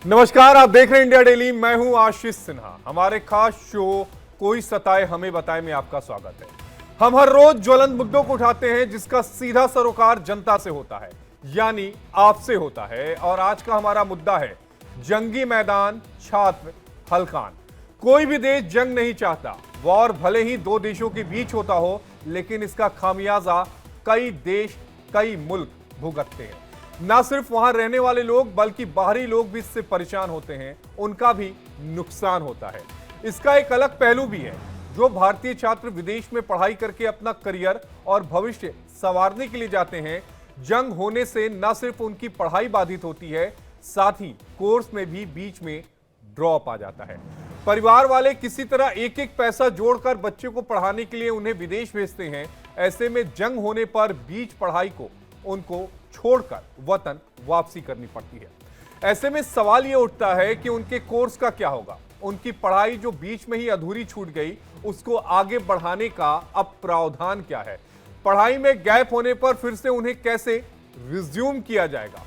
नमस्कार, आप देख रहे हैं इंडिया डेली। मैं हूं आशीष सिन्हा। हमारे खास शो कोई सताए हमें बताए में आपका स्वागत है। हम हर रोज ज्वलंत मुद्दों को उठाते हैं जिसका सीधा सरोकार जनता से होता है, यानी आपसे होता है। और आज का हमारा मुद्दा है जंगी मैदान, छात्र हलकान। कोई भी देश जंग नहीं चाहता। वॉर भले ही दो देशों के बीच होता हो, लेकिन इसका खामियाजा कई देश, कई मुल्क भुगतते हैं। ना सिर्फ वहां रहने वाले लोग बल्कि बाहरी लोग भी इससे परेशान होते हैं, उनका भी नुकसान होता है। इसका एक अलग पहलू भी है। जो भारतीय छात्र विदेश में पढ़ाई करके अपना करियर और भविष्य संवारने के लिए जाते हैं, जंग होने से न सिर्फ उनकी पढ़ाई बाधित होती है, साथ ही कोर्स में भी बीच में ड्रॉप आ जाता है। परिवार वाले किसी तरह एक एक पैसा जोड़कर बच्चे को पढ़ाने के लिए उन्हें विदेश भेजते हैं। ऐसे में जंग होने पर बीच पढ़ाई को उनको छोड़कर वतन वापसी करनी पड़ती है। ऐसे में सवाल यह उठता है कि उनके कोर्स का क्या होगा। उनकी पढ़ाई जो बीच में ही अधूरी छूट गई, उसको आगे बढ़ाने का अब प्रावधान क्या है। पढ़ाई में गैप होने पर फिर से उन्हें कैसे रिज्यूम किया जाएगा।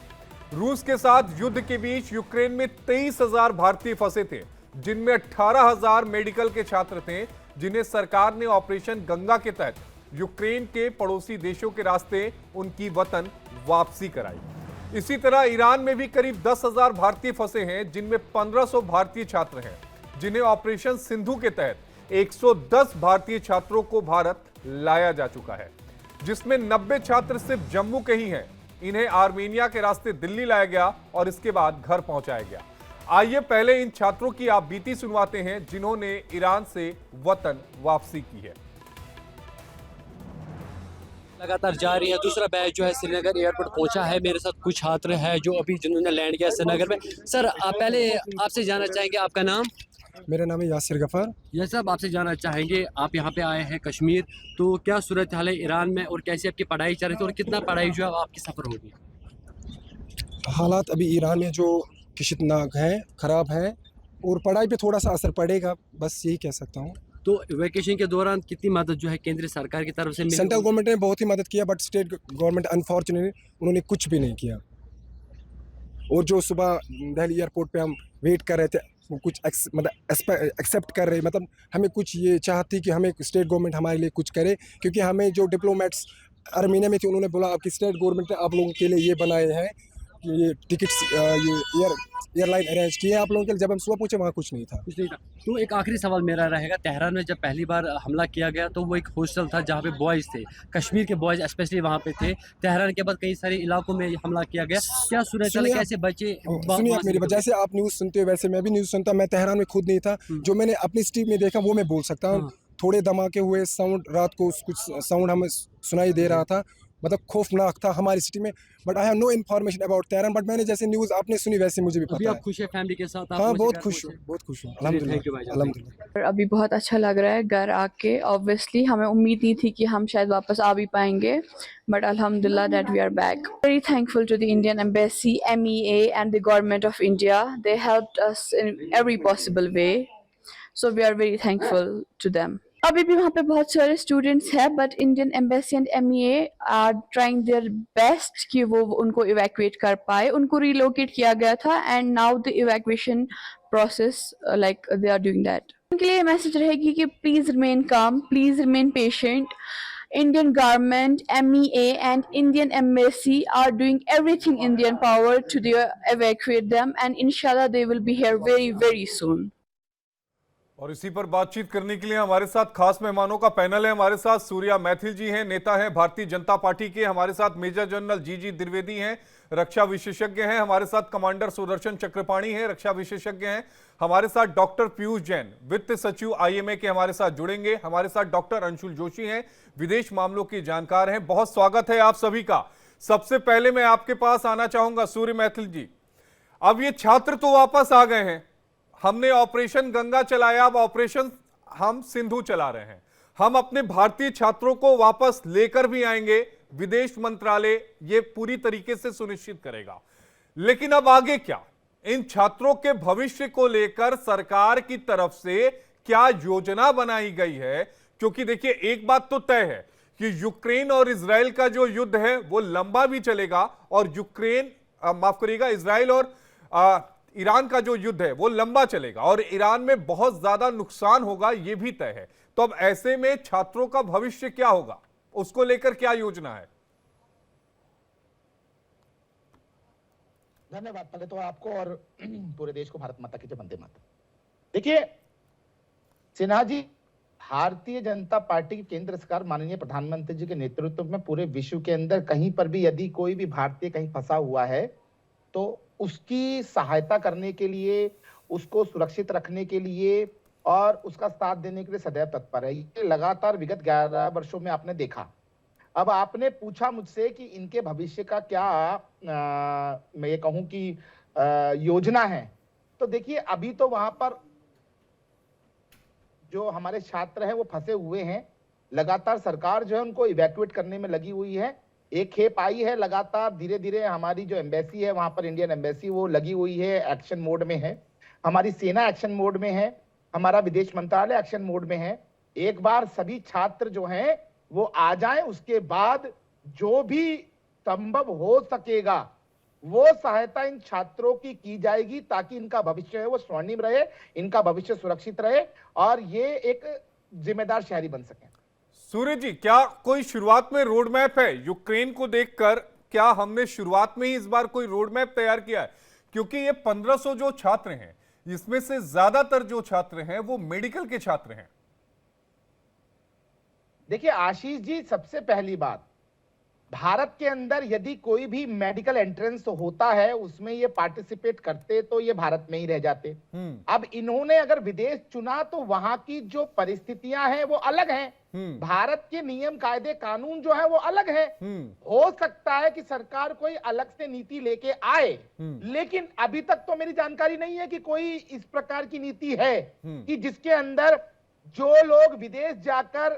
रूस के साथ युद्ध के बीच यूक्रेन में 23,000 भारतीय फंसे थे, जिनमें 18,000 मेडिकल के छात्र थे, जिन्हें सरकार ने ऑपरेशन गंगा के तहत यूक्रेन के पड़ोसी देशों के रास्ते उनकी वतन वापसी कराई। इसी तरह ईरान में भी करीब 10,000 भारतीय फंसे हैं, जिनमें 1500 भारतीय छात्र हैं, जिन्हें ऑपरेशन सिंधु के तहत 110 भारतीय छात्रों को भारत लाया जा चुका है, जिसमें 90 छात्र सिर्फ जम्मू के ही हैं। इन्हें आर्मेनिया के रास्ते दिल्ली लाया गया और इसके बाद घर पहुंचाया गया। आइए पहले इन छात्रों की आप बीती सुनवाते हैं, जिन्होंने ईरान से वतन वापसी की है। लगातार जारी है। दूसरा बैच जो है श्रीनगर एयरपोर्ट पहुंचा है। मेरे साथ कुछ छात्र हैं जो अभी जिन्होंने लैंड किया श्रीनगर में। सर, आप पहले आपसे जानना चाहेंगे आपका नाम? मेरा नाम है यासिर गफार। यह सब आपसे जानना चाहेंगे, आप यहाँ पे आए हैं कश्मीर, तो क्या सूरत हाल है ईरान में और कैसे आपकी पढ़ाई चल रही थी और कितना पढ़ाई जो है आपकी सफ़र होगी? हालात अभी ईरान में जो किशितनाक है, ख़राब है और पढ़ाई पे थोड़ा सा असर पड़ेगा, बस यही कह सकता हूँ। तो वैकेशन के दौरान कितनी मदद जो है केंद्रीय सरकार की तरफ से मिली? सेंट्रल गवर्नमेंट ने बहुत ही मदद किया, बट स्टेट गवर्नमेंट अनफॉर्चुनेटली उन्होंने कुछ भी नहीं किया। और जो सुबह दिल्ली एयरपोर्ट पे हम वेट कर रहे थे, वो कुछ एक्सेप्ट कर रहे, मतलब हमें कुछ ये चाहती कि हमें स्टेट गवर्नमेंट हमारे लिए कुछ करे, क्योंकि हमें जो डिप्लोमेट्स आर्मेनिया में थे उन्होंने बोला आपकी स्टेट गवर्नमेंट ने आप लोगों के लिए ये बनाए हैं कि ये टिकट्स ये एयरलाइन अरेंज किए आप लोगों के लिए। जब हम सुबह पूछे वहाँ कुछ नहीं था। कुछ नहीं था। तो एक आखिरी सवाल मेरा रहेगा, तेहरान में जब पहली बार हमला किया गया तो वो एक हॉस्टल था जहाँ पे बॉयज़ थे, कश्मीर के बॉयज़ स्पेशली वहाँ पे थे। तेहरान के बाद कई सारे इलाकों में हमला किया गया। क्या सूरत हाल है, कैसे बचे? सुनिए आप मेरी बात, जैसे आप न्यूज़ सुनते हो वैसे मैं भी न्यूज़ सुनता। मैं तेहरान में खुद नहीं था, जो मैंने अपनी स्ट्रीट में देखा वो मैं बोल सकता हूँ। थोड़े धमाके हुए, साउंड रात को कुछ साउंड हमें सुनाई दे रहा था, मतलब खौफनाक था हमारी सिटी में। But I have no information about Tehran, but मैंने जैसे न्यूज़ आपने सुनी वैसे मुझे भी अभी पता आप है। खुश है फैमिली के साथ? हाँ, बहुत खुश हूँ, बहुत खुश हूँ, अल्हम्दुलिल्लाह अल्हम्दुलिल्लाह। अभी बहुत अच्छा लग रहा है घर आके। ऑब्वियसली हमें उम्मीद नहीं थी कि हम शायद वापस आ भी पाएंगे, बट अल्हम्दुलिल्लाह that we are back. Very thankful to the Indian embassy, MEA and the government of India. They helped us in every possible way, so we are very thankful to them. अभी भी वहाँ पे बहुत सारे students हैं, but Indian embassy and MEA are trying their best कि वो उनको इवैक्यूएट कर पाए। उनको रिलोकेट किया गया था and now the evacuation process like they are doing that. उनके लिए मैसेज रहेगी कि please remain calm, please remain patient. Indian government, MEA and Indian embassy are doing everything in their power to evacuate them, and inshallah they will be here very very soon. और इसी पर बातचीत करने के लिए हमारे साथ खास मेहमानों का पैनल है। हमारे साथ सूर्या मैथिल जी हैं, नेता हैं भारतीय जनता पार्टी के। हमारे साथ मेजर जनरल जी द्विवेदी हैं, रक्षा विशेषज्ञ हैं। हमारे साथ कमांडर सुदर्शन चक्रपाणी हैं, रक्षा विशेषज्ञ हैं। हमारे साथ डॉक्टर पीयूष जैन, वित्त सचिव IMA के हमारे साथ जुड़ेंगे। हमारे साथ डॉक्टर अंशुल जोशी हैं, विदेश मामलों के जानकार हैं। बहुत स्वागत है आप सभी का। सबसे पहले मैं आपके पास आना चाहूंगा सूर्य मैथिल जी। अब ये छात्र तो वापस आ गए हैं, हमने ऑपरेशन गंगा चलाया, अब ऑपरेशन हम सिंधु चला रहे हैं। हम अपने भारतीय छात्रों को वापस लेकर भी आएंगे, विदेश मंत्रालय ये पूरी तरीके से सुनिश्चित करेगा। लेकिन अब आगे क्या? इन छात्रों के भविष्य को लेकर सरकार की तरफ से क्या योजना बनाई गई है? क्योंकि देखिए, एक बात तो तय है कि यूक्रेन और इजराइल का जो युद्ध है वो लंबा भी चलेगा, और यूक्रेन माफ करिएगा, इजराइल और ईरान का जो युद्ध है वो लंबा चलेगा और ईरान में बहुत ज्यादा नुकसान होगा, ये भी तय है। तो अब ऐसे में छात्रों का भविष्य क्या होगा, उसको लेकर क्या योजना है? धन्यवाद पहले तो आपको और पूरे देश को भारत माता की जय, वंदे मातरम। देखिए सिन्हा जी, भारतीय जनता पार्टी की केंद्र सरकार माननीय प्रधानमंत्री जी के नेतृत्व में पूरे विश्व के अंदर कहीं पर भी यदि कोई भी भारतीय कहीं फंसा हुआ है तो उसकी सहायता करने के लिए, उसको सुरक्षित रखने के लिए और उसका साथ देने के लिए सदैव तत्पर है। ये लगातार विगत 11 वर्षों में आपने देखा। अब आपने पूछा मुझसे कि इनके भविष्य का क्या मैं ये कहूं कि योजना है। तो देखिए अभी तो वहां पर जो हमारे छात्र हैं वो फंसे हुए हैं। लगातार सरकार जो है उनको इवैक्यूएट करने में लगी हुई है। एक खेप आई है, लगातार धीरे धीरे हमारी जो एम्बेसी है वहां पर, इंडियन एम्बेसी, वो लगी हुई है, एक्शन मोड में है। हमारी सेना एक्शन मोड में है, हमारा विदेश मंत्रालय एक्शन मोड में है। एक बार सभी छात्र जो हैं वो आ जाएं, उसके बाद जो भी संभव हो सकेगा वो सहायता इन छात्रों की जाएगी ताकि इनका भविष्य है वो स्वर्णिम रहे, इनका भविष्य सुरक्षित रहे और ये एक जिम्मेदार शहरी बन सके। सूर्य जी, क्या कोई शुरुआत में रोड मैप है? यूक्रेन को देखकर क्या हमने शुरुआत में ही इस बार कोई रोड मैप तैयार किया है? क्योंकि ये 1500 जो छात्र हैं, इसमें से ज्यादातर जो छात्र हैं वो मेडिकल के छात्र हैं। देखिए आशीष जी, सबसे पहली बात, भारत के अंदर यदि कोई भी मेडिकल एंट्रेंस होता है उसमें ये पार्टिसिपेट करते तो ये भारत में ही रह जाते। अब इन्होंने अगर विदेश चुना तो वहां की जो परिस्थितियां हैं वो अलग हैं। भारत के नियम कायदे कानून जो है वो अलग है। हो सकता है कि सरकार कोई अलग से नीति लेके आए, लेकिन अभी तक तो मेरी जानकारी नहीं है कि कोई इस प्रकार की नीति है कि जिसके अंदर जो लोग विदेश जाकर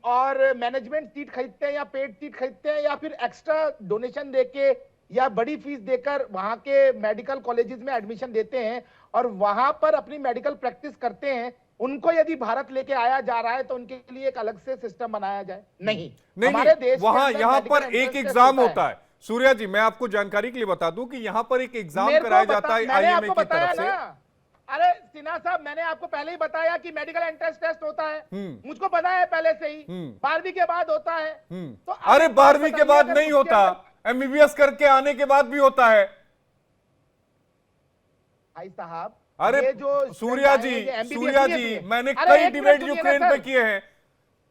और मैनेजमेंट सीट खरीदते हैं या पेड सीट खरीदते हैं या फिर एक्स्ट्रा डोनेशन देके या बड़ी फीस देकर वहां के मेडिकल कॉलेजेस में एडमिशन देते हैं और वहां पर अपनी मेडिकल प्रैक्टिस करते हैं, उनको यदि भारत लेके आया जा रहा है तो उनके लिए एक अलग से सिस्टम बनाया जाए। नहीं, हमारे देश वहां यहाँ पर एक एग्जाम होता है। सूर्या जी, मैं आपको जानकारी के लिए बता दूं कि यहाँ पर एक एग्जाम कराया जाता है आईएमए की तरफ से। अरे सिन्हा साहब, मैंने आपको पहले ही बताया कि मेडिकल एंट्रेंस टेस्ट होता है, मुझको पता है पहले से ही। 12वीं के बाद होता है। तो अरे 12वीं के बाद नहीं होता, एमबीबीएस करके आने के बाद भी होता है भाई साहब। अरे सूर्या जी, मैंने कई डिबेट यूक्रेन पे किए हैं।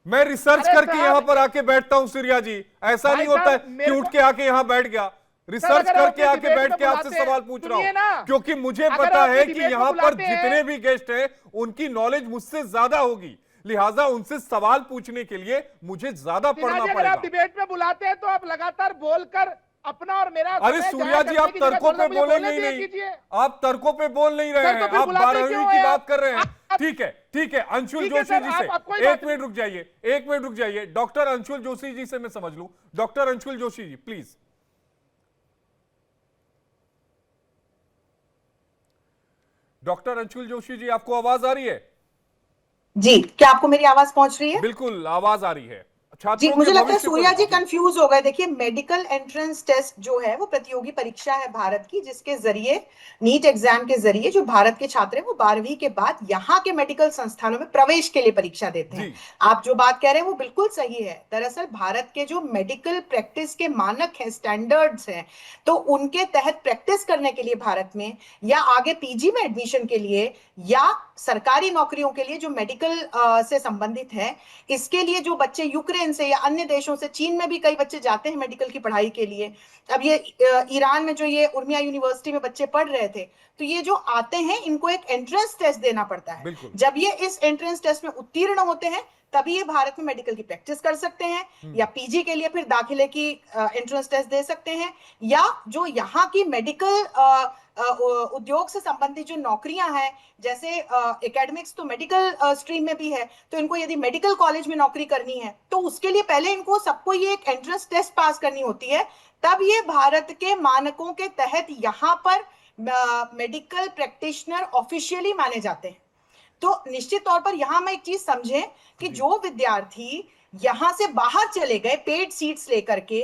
मैं रिसर्च करके यहाँ पर आके बैठता हूँ सूर्या जी। ऐसा नहीं होता है कि उठ के आके यहाँ बैठ गया। रिसर्च करके आके बैठ के आपसे सवाल पूछ रहा हूं क्योंकि मुझे पता है कि यहाँ पर जितने भी गेस्ट हैं उनकी नॉलेज मुझसे ज्यादा होगी, लिहाजा उनसे सवाल पूछने के लिए मुझे ज्यादा पढ़ना पड़ेगा। आप डिबेट में बुलाते हैं तो आप लगातार बोलकर अपना और मेरा। अरे सूर्या जी, आप तर्कों पे बोलेंगे ही नहीं, आप तर्कों पे बोल नहीं रहे हैं, आप 12वीं की बात कर रहे हैं। ठीक है, ठीक है, अंशुल जोशी जी से एक मिनट रुक जाइए, एक मिनट रुक जाइए। डॉक्टर अंशुल जोशी जी से मैं समझ लूं। Doctor Anshul Joshi ji please. Doctor Anshul Joshi ji, आपको आवाज आ रही है? जी, क्या आपको मेरी आवाज पहुंच रही है? बिल्कुल आवाज आ रही है। जी, मुझे लगता है सूर्या जी कंफ्यूज हो गए। देखिए, मेडिकल एंट्रेंस टेस्ट जो है वो प्रतियोगी परीक्षा है भारत की, जिसके जरिए नीट एग्जाम के जरिए जो भारत के छात्र हैं वो 12वीं के बाद यहाँ के मेडिकल संस्थानों में प्रवेश के लिए परीक्षा देते हैं। आप जो बात कह रहे हैं वो बिल्कुल सही है। दरअसल भारत के जो मेडिकल प्रैक्टिस के मानक हैं, स्टैंडर्ड्स हैं, तो उनके तहत प्रैक्टिस करने के लिए भारत में या आगे पीजी में एडमिशन के लिए या सरकारी नौकरियों के लिए जो मेडिकल से संबंधित है, इसके लिए जो बच्चे यूक्रेन से या अन्य देशों से, चीन में भी कई बच्चे जाते हैं मेडिकल की पढ़ाई के लिए। अब ये ईरान में जो ये उर्मिया यूनिवर्सिटी में बच्चे पढ़ रहे थे, तो ये जो आते हैं इनको एक एंट्रेंस टेस्ट देना पड़ता है। जब ये इस एंट्रेंस टेस्ट में उत्तीर्ण होते हैं तभी ये भारत में मेडिकल की प्रैक्टिस कर सकते हैं या पीजी के लिए फिर दाखिले की एंट्रेंस टेस्ट दे सकते हैं, या जो यहाँ की मेडिकल उद्योग से संबंधित जो नौकरियां हैं, जैसे एकेडमिक्स तो मेडिकल स्ट्रीम में भी है, तो इनको यदि मेडिकल कॉलेज में नौकरी करनी है तो उसके लिए पहले इनको सबको ये एक एंट्रेंस टेस्ट पास करनी होती है, तब ये भारत के मानकों के तहत यहाँ पर मेडिकल प्रैक्टिशनर ऑफिशियली माने जाते हैं। तो निश्चित तौर पर यहां मैं एक चीज समझें कि जो विद्यार्थी यहां से बाहर चले गए पेड सीट्स लेकर के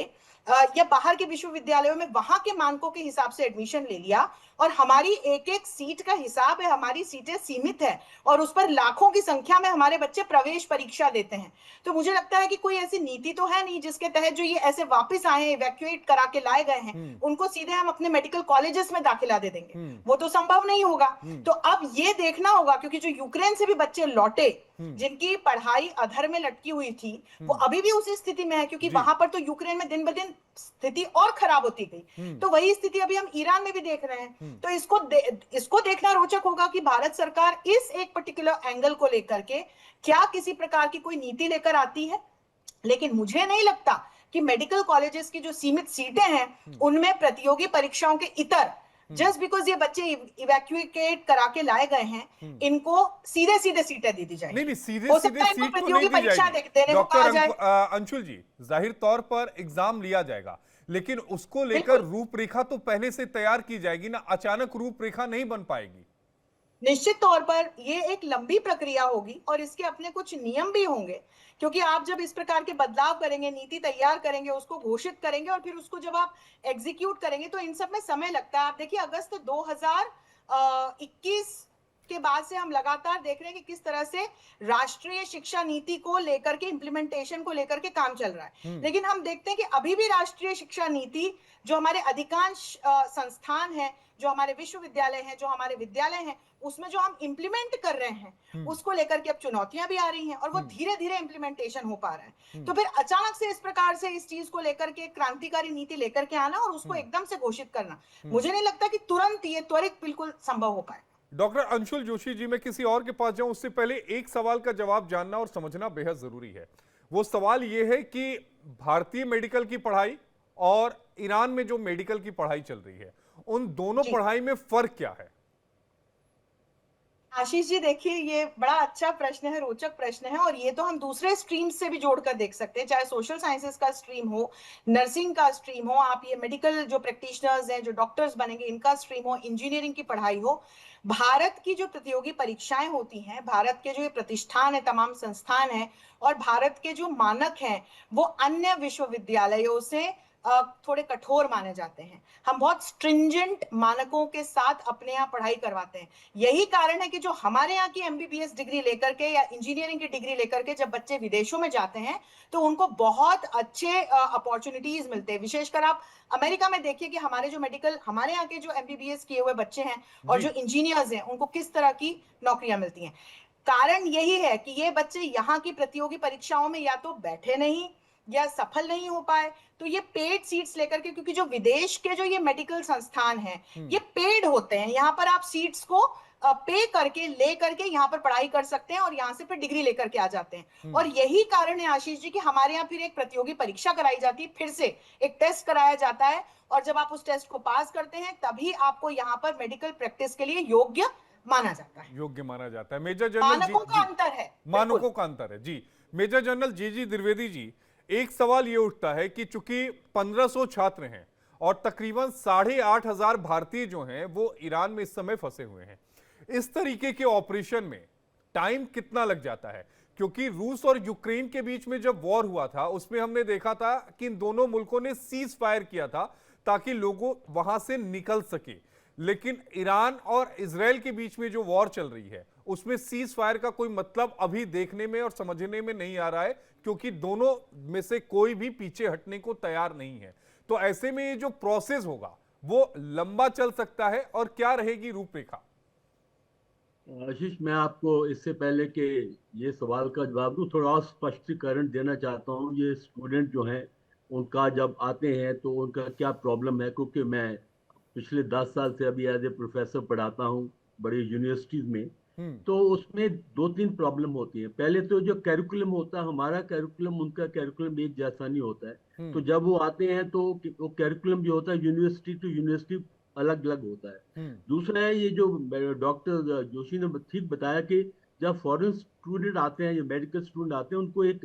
या बाहर के विश्वविद्यालयों में वहां के मानकों के हिसाब से एडमिशन ले लिया और हमारी एक एक सीट का हिसाब है, हमारी सीटें सीमित है और उस पर लाखों की संख्या में हमारे बच्चे प्रवेश परीक्षा देते हैं, तो मुझे लगता है कि कोई ऐसी नीति तो है नहीं जिसके तहत जो ये ऐसे वापस आए हैं, इवैक्यूएट करा के लाए गए हैं, उनको सीधे हम अपने मेडिकल कॉलेजेस में दाखिला दे देंगे। वो तो संभव नहीं होगा। तो अब ये देखना होगा, क्योंकि जो यूक्रेन से भी बच्चे लौटे जिनकी पढ़ाई अधर में लटकी हुई थी, वो अभी भी उसी स्थिति में है, क्योंकि वहां पर तो यूक्रेन में दिन ब दिन स्थिति और खराब होती गई। तो वही स्थिति अभी हम ईरान में भी देख रहे हैं। तो इसको देखना रोचक होगा कि भारत सरकार इस एक पर्टिकुलर एंगल को लेकर के क्या किसी प्रकार की कोई नीति लेकर आती है। लेकिन मुझे नहीं लगता कि मेडिकल कॉलेजेस की जो सीमित सीटें हैं उनमें प्रतियोगी परीक्षाओं के इतर, जस्ट बिकॉज ये बच्चे इवैक्यूएट करा के लाए गए हैं, इनको सीधे सीधे सीटें दे दी जाएगी। नहीं सीधे सीधे सीट तो नहीं दी जाएगी डॉक्टर अंशुल जी। जाहिर तौर पर एग्जाम लिया जाएगा, लेकिन उसको लेकर रूपरेखा तो पहले से तैयार की जाएगी ना, अचानक रूपरेखा नहीं बन पाएगी। निश्चित तौर पर ये एक लंबी प्रक्रिया होगी और इसके अपने कुछ नियम भी होंगे, क्योंकि आप जब इस प्रकार के बदलाव करेंगे, नीति तैयार करेंगे, उसको घोषित करेंगे और फिर उसको जब आप एग्जीक्यूट करेंगे तो इन सब में समय लगता है। आप देखिए अगस्त 2021 के बाद से हम लगातार देख रहे हैं कि किस तरह से राष्ट्रीय शिक्षा नीति को लेकर के, इम्प्लीमेंटेशन को लेकर के काम चल रहा है। लेकिन हम देखते हैं कि अभी भी राष्ट्रीय शिक्षा नीति जो हमारे अधिकांश संस्थान हैं, जो हमारे विश्वविद्यालय हैं, जो हमारे विद्यालय हैं, उसमें जो हम इम्प्लीमेंट कर रहे हैं उसको लेकर के अब चुनौतियां भी आ रही हैं और वो धीरे धीरे इम्प्लीमेंटेशन हो पा रहा है। तो फिर अचानक से इस प्रकार से इस चीज को लेकर के क्रांतिकारी नीति लेकर के आना और उसको एकदम से घोषित करना, मुझे नहीं लगता कि तुरंत ये त्वरित बिल्कुल संभव हो पाए। डॉक्टर अंशुल जोशी जी, मैं किसी और के पास जाऊं उससे पहले एक सवाल का जवाब जानना और समझना बेहद जरूरी है। वो सवाल ये है कि भारतीय मेडिकल की पढ़ाई और ईरान में जो मेडिकल की पढ़ाई चल रही है, उन दोनों पढ़ाई में फर्क क्या है? आशीष जी देखिए, ये बड़ा अच्छा प्रश्न है, रोचक प्रश्न है, और ये तो हम दूसरे स्ट्रीम से भी जोड़कर देख सकते हैं, चाहे सोशल साइंसेस का स्ट्रीम हो, नर्सिंग का स्ट्रीम हो, आप ये मेडिकल जो प्रैक्टिशनर्स हैं, जो डॉक्टर्स बनेंगे, इनका स्ट्रीम हो, इंजीनियरिंग की पढ़ाई हो। भारत की जो प्रतियोगी परीक्षाएं होती हैं, भारत के जो ये प्रतिष्ठान है, तमाम संस्थान है, और भारत के जो मानक हैं, वो अन्य विश्वविद्यालयों से थोड़े कठोर माने जाते हैं। हम बहुत स्ट्रिंजेंट मानकों के साथ अपने यहाँ पढ़ाई करवाते हैं। यही कारण है कि जो हमारे यहाँ की एमबीबीएस डिग्री लेकर के या इंजीनियरिंग की डिग्री लेकर के जब बच्चे विदेशों में जाते हैं तो उनको बहुत अच्छे अपॉर्चुनिटीज मिलते हैं। विशेषकर आप अमेरिका में देखिए कि हमारे जो मेडिकल, हमारे यहाँ के जो एमबीबीएस किए हुए बच्चे हैं और जो इंजीनियर्स हैं, उनको किस तरह की नौकरियां मिलती हैं। कारण यही है कि ये बच्चे यहाँ की प्रतियोगी परीक्षाओं में या तो बैठे नहीं या सफल नहीं हो पाए, तो ये पेड सीट्स लेकर के, क्योंकि जो विदेश के जो ये मेडिकल संस्थान हैं ये पेड होते हैं, यहाँ पर आप सीट्स को पे करके ले करके यहाँ पर पढ़ाई कर सकते हैं और यहाँ से फिर डिग्री लेकर के आ जाते हैं। और यही कारण है आशीष जी कि हमारे यहाँ फिर एक प्रतियोगी परीक्षा कराई जाती है, फिर से एक टेस्ट कराया जाता है, और जब आप उस टेस्ट को पास करते हैं तभी आपको यहाँ पर मेडिकल प्रैक्टिस के लिए योग्य माना जाता है। योग्य माना जाता है। मेजर जनरल मानकों का अंतर है, मानकों का अंतर है जी। मेजर जनरल जी द्विवेदी जी, एक सवाल ये उठता है कि चूंकि 1500 छात्र हैं और तकरीबन 8,500 भारतीय जो हैं वो ईरान में इस समय फंसे हुए हैं, इस तरीके के ऑपरेशन में टाइम कितना लग जाता है? क्योंकि रूस और यूक्रेन के बीच में जब वॉर हुआ था उसमें हमने देखा था कि इन दोनों मुल्कों ने सीज फायर किया था ताकि लोगों वहां से निकल सके, लेकिन ईरान और इजराइल के बीच में जो वॉर चल रही है उसमें सीज फायर का कोई मतलब अभी देखने में और समझने में नहीं आ रहा है, क्योंकि दोनों में से कोई भी पीछे हटने को तैयार नहीं है। तो ऐसे में ये जो प्रोसेस होगा वो लंबा चल सकता है, और क्या रहेगी रूपरेखा? आशीष, मैं आपको इससे पहले कि ये सवाल का जवाब दूं, थोड़ा और स्पष्टीकरण देना चाहता हूं। ये स्टूडेंट जो हैं उनका जब आते हैं तो उनका क्या प्रॉब्लम है, क्योंकि मैं पिछले 10 साल से अभी एज ए प्रोफेसर पढ़ाता हूँ बड़ी यूनिवर्सिटीज में, तो उसमें 2-3 प्रॉब्लम होती है। पहले तो जो कैरिकुलम होता है, हमारा कैरिकुलम उनका कैरिकुलम एक जैसा नहीं होता है। तो जब वो आते हैं तो वो कैरिकुलम जो होता है यूनिवर्सिटी टू यूनिवर्सिटी अलग अलग होता है। दूसरा है ये जो डॉक्टर जोशी ने ठीक बताया कि जब फॉरेन स्टूडेंट आते हैं या मेडिकल स्टूडेंट आते हैं उनको एक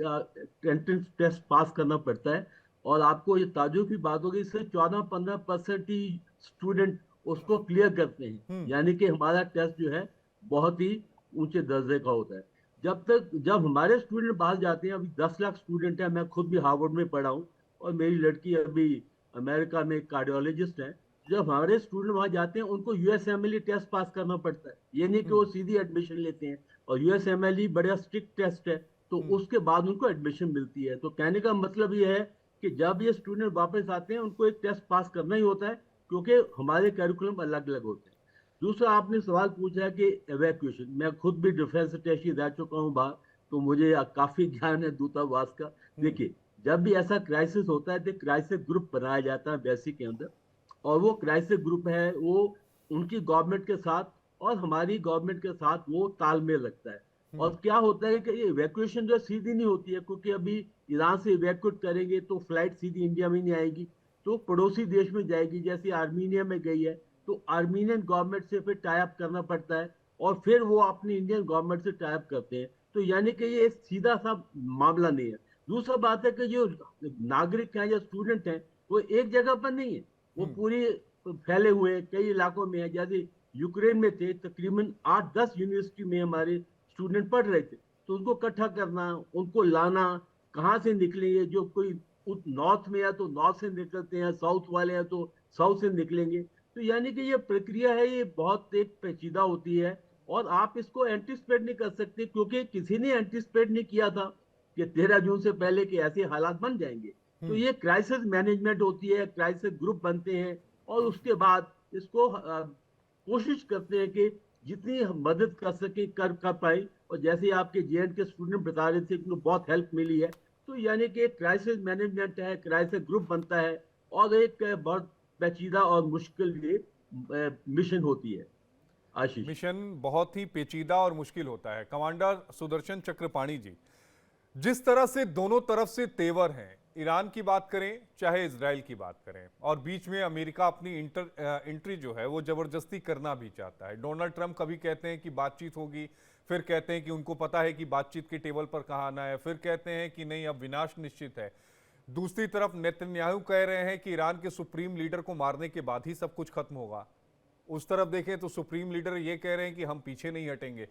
एंट्रेंस टेस्ट पास करना पड़ता है, और आपको ये ताज्जुब की बात होगी, इससे 14-15% ही स्टूडेंट उसको क्लियर करते हैं। यानी कि हमारा टेस्ट जो है बहुत ही ऊंचे दर्जे का होता है। जब हमारे स्टूडेंट बाहर जाते हैं, अभी 10 लाख स्टूडेंट हैं, मैं खुद भी हार्वर्ड में पढ़ा हूँ, और मेरी लड़की अभी अमेरिका में कार्डियोलॉजिस्ट है। जब हमारे स्टूडेंट वहां जाते हैं उनको यूएसएमएलई टेस्ट पास करना पड़ता है, ये नहीं कि वो सीधी एडमिशन लेते हैं। और यूएसएमएलई बड़ा स्ट्रिक्ट टेस्ट है, तो उसके बाद उनको एडमिशन मिलती है। तो कहने का मतलब ये है कि जब ये स्टूडेंट वापस आते हैं उनको एक टेस्ट पास करना ही होता है, क्योंकि हमारे कैरिकुलम अलग अलग होते हैं। दूसरा आपने सवाल पूछा कि एवैक्यूएशन, मैं खुद भी डिफेंस अटैची रह चुका हूँ बाहर, तो मुझे काफी ज्ञान है दूतावास का। देखिए, जब भी ऐसा क्राइसिस होता है तो क्राइसिस ग्रुप बनाया जाता है एम्बेसी के अंदर, और वो क्राइसिस ग्रुप है वो उनकी गवर्नमेंट के साथ और हमारी गवर्नमेंट के साथ वो तालमेल रखता है। और क्या होता है कि ये इवैक्यूएशन जो सीधी नहीं होती है, क्योंकि अभी ईरान से इवैक्यूएट करेंगे तो फ्लाइट सीधी इंडिया में नहीं आएगी, तो पड़ोसी देश में जाएगी, जैसे आर्मीनिया में गई है, तो आर्मीनियन गवर्नमेंट से फिर टाई अप करना पड़ता है और फिर वो अपनी इंडियन गवर्नमेंट से टाई अप करते हैं। तो यानी कि ये एक सीधा सा मामला नहीं है। दूसरा बात है कि जो नागरिक हैं या स्टूडेंट हैं वो एक जगह पर नहीं है, वो पूरी फैले हुए हैं, कई इलाकों में है। जैसे यूक्रेन में थे, तकरीबन 8-10 यूनिवर्सिटी में हमारे स्टूडेंट पढ़ रहे थे, तो उनको इकट्ठा करना, उनको लाना, कहाँ से निकलेंगे, जो कोई नॉर्थ में है तो नॉर्थ से निकलते हैं, साउथ वाले हैं तो साउथ से निकलेंगे। तो यानी कि ये प्रक्रिया है, ये बहुत एक पेचीदा होती है और आप इसको एंटिसिपेट नहीं कर सकते, क्योंकि किसी ने एंटिसिपेट नहीं किया था कि 13 जून से पहले के ऐसे हालात बन जाएंगे। तो ये क्राइसिस मैनेजमेंट होती है, क्राइसिस ग्रुप बनते हैं और उसके बाद इसको कोशिश करते हैं कि जितनी मदद कर सके कर पाए। और जैसे आपके जेएनके के स्टूडेंट बता रहे थे कि उनको बहुत हेल्प मिली है, तो यानी कि क्राइसिस मैनेजमेंट है, क्राइसिस ग्रुप बनता है और एक बहुत पेचीदा और मुश्किल ये मिशन होती है। आशीष, मिशन बहुत ही पेचीदा और मुश्किल होता है। कमांडर सुदर्शन चक्रपाणी जी, जिस तरह से दोनों तरफ से तेवर हैं, ईरान की बात करें चाहे इजराइल की बात करें, और बीच में अमेरिका अपनी एंट्री जो है वो जबरदस्ती करना भी चाहता है। डोनाल्ड ट्रंप कभी कहते हैं कि बातचीत होगी, फिर कहते हैं कि उनको पता है कि बातचीत के टेबल पर कहाँ आना है, फिर कहते हैं कि नहीं अब विनाश निश्चित है। दूसरी तरफ नेतन्याहू कह रहे हैं कि ईरान के सुप्रीम लीडर को मारने के बाद ही सब कुछ खत्म होगा। उस तरफ देखें तो सुप्रीम लीडर ये कह रहे हैं कि हम पीछे नहीं हटेंगे।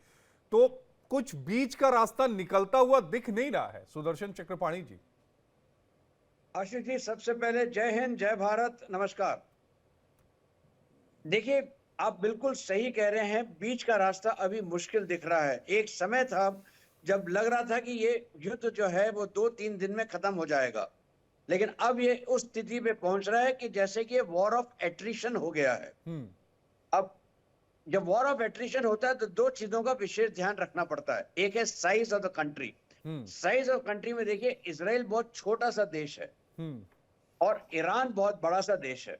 तो कुछ बीच का रास्ता निकलता हुआ दिख नहीं रहा है। सुदर्शन चक्रपाणी जी। आशीष जी, सबसे पहले जय हिंद, जय भारत, नमस्कार। देखिए, आप बिल्कुल सही कह रहे हैं, बीच का रास्ता अभी मुश्किल दिख रहा है। एक समय था जब लग रहा था कि ये युद्ध जो है वो 2-3 दिन में खत्म हो जाएगा, लेकिन अब ये उस स्थिति पे पहुंच रहा है कि जैसे कि वॉर ऑफ एट्रिशन हो गया है। अब जब वॉर ऑफ एट्रिशन होता है तो दो चीजों का विशेष ध्यान रखना पड़ता है। एक है size of the country. Size of country में देखिए, इजराइल बहुत छोटा सा देश है और ईरान बहुत बड़ा सा देश है,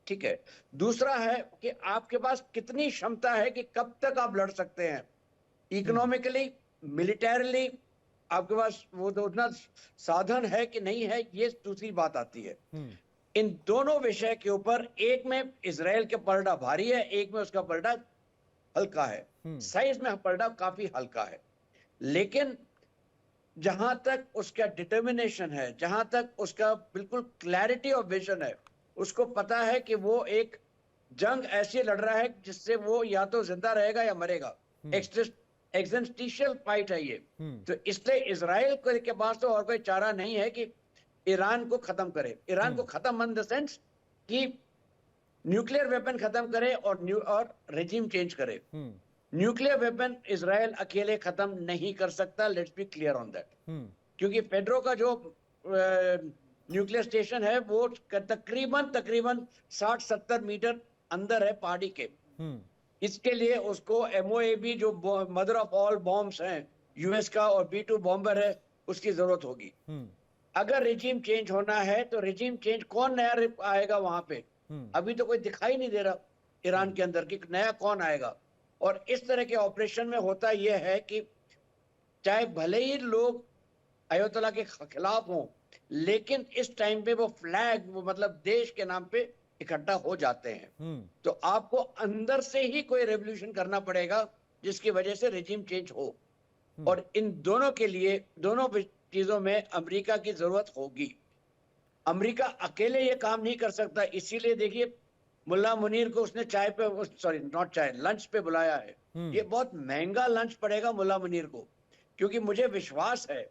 ठीक है। दूसरा है कि आपके पास कितनी क्षमता है कि कब तक आप लड़ सकते हैं, इकोनॉमिकली, मिलिटरीली आपके पास वो उतना साधन है कि नहीं है, ये दूसरी बात आती है। इन दोनों विषय के ऊपर एक में इजराइल का पलड़ा भारी है, एक में उसका पलड़ा हल्का है। साइज में पलड़ा काफी हल्का है, लेकिन जहां तक उसका डिटर्मिनेशन है, जहां तक उसका बिल्कुल क्लैरिटी ऑफ विजन है, उसको पता है कि वो एक जंग ऐसी लड़ रहा है जिससे वो या तो जिंदा रहेगा या मरेगा। एग्जिस्टेंशियल फाइट है ये। तो इसलिए इजराइल के पास तो और कोई चारा नहीं है कि ईरान को खत्म करे। ईरान को खत्म इन द सेंस कि न्यूक्लियर वेपन खत्म करे और रेजिम चेंज करे। न्यूक्लियर वेपन इजराइल अकेले खत्म नहीं कर सकता, let's be clear on that. क्योंकि फेड्रो का जो न्यूक्लियर स्टेशन है वो तकरीबन 60-70 मीटर अंदर है पहाड़ी के। इसके लिए उसको MOAB जो मदर ऑफ ऑल बॉम्ब्स हैं यूएस का और B2 बॉम्बर है, उसकी जरूरत होगी। अगर रिजीम चेंज होना है तो रिजीम चेंज कौन नया आएगा वहां पे? अभी तो कोई दिखाई नहीं दे रहा ईरान के अंदर कि नया कौन आएगा। और इस तरह के ऑपरेशन में होता यह है कि चाहे भले ही लोग अयोतला के खिलाफ हों, लेकिन इस टाइम पे वो फ्लैग, वो मतलब देश के नाम पे इकट्ठा हो जाते हैं। तो आपको अंदर से ही कोई रेवोल्यूशन करना पड़ेगा जिसकी वजह से रेजिम चेंज हो। और इन दोनों के लिए, दोनों चीजों में अमेरिका की जरूरत होगी। अमेरिका अकेले ये काम नहीं कर सकता। इसीलिए देखिए, मुल्ला मुनीर को उसने लंच पे बुलाया है। ये बहुत महंगा लंच पड़ेगा मुल्ला मुनीर को, क्योंकि मुझे विश्वास है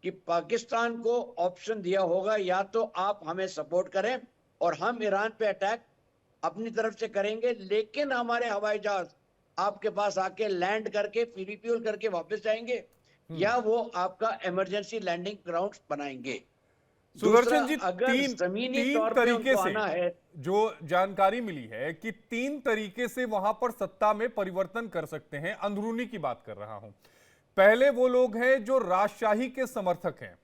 कि पाकिस्तान को ऑप्शन दिया होगा, या तो आप हमें सपोर्ट करें और हम ईरान पे अटैक अपनी तरफ से करेंगे, लेकिन हमारे हवाई जहाज आपके पास आके लैंड करके रिफ्यूल करके वापस जाएंगे, या वो आपका इमरजेंसी लैंडिंग ग्राउंड बनाएंगे। सुदर्शन जी, अगर तीन जमीनी तीन तौर पे तरीके उनको से आना है, जो जानकारी मिली है कि 3 तरीके से वहां पर सत्ता में परिवर्तन कर सकते हैं। अंदरूनी की बात कर रहा हूं। पहले वो लोग हैं जो राजशाही के समर्थक हैं।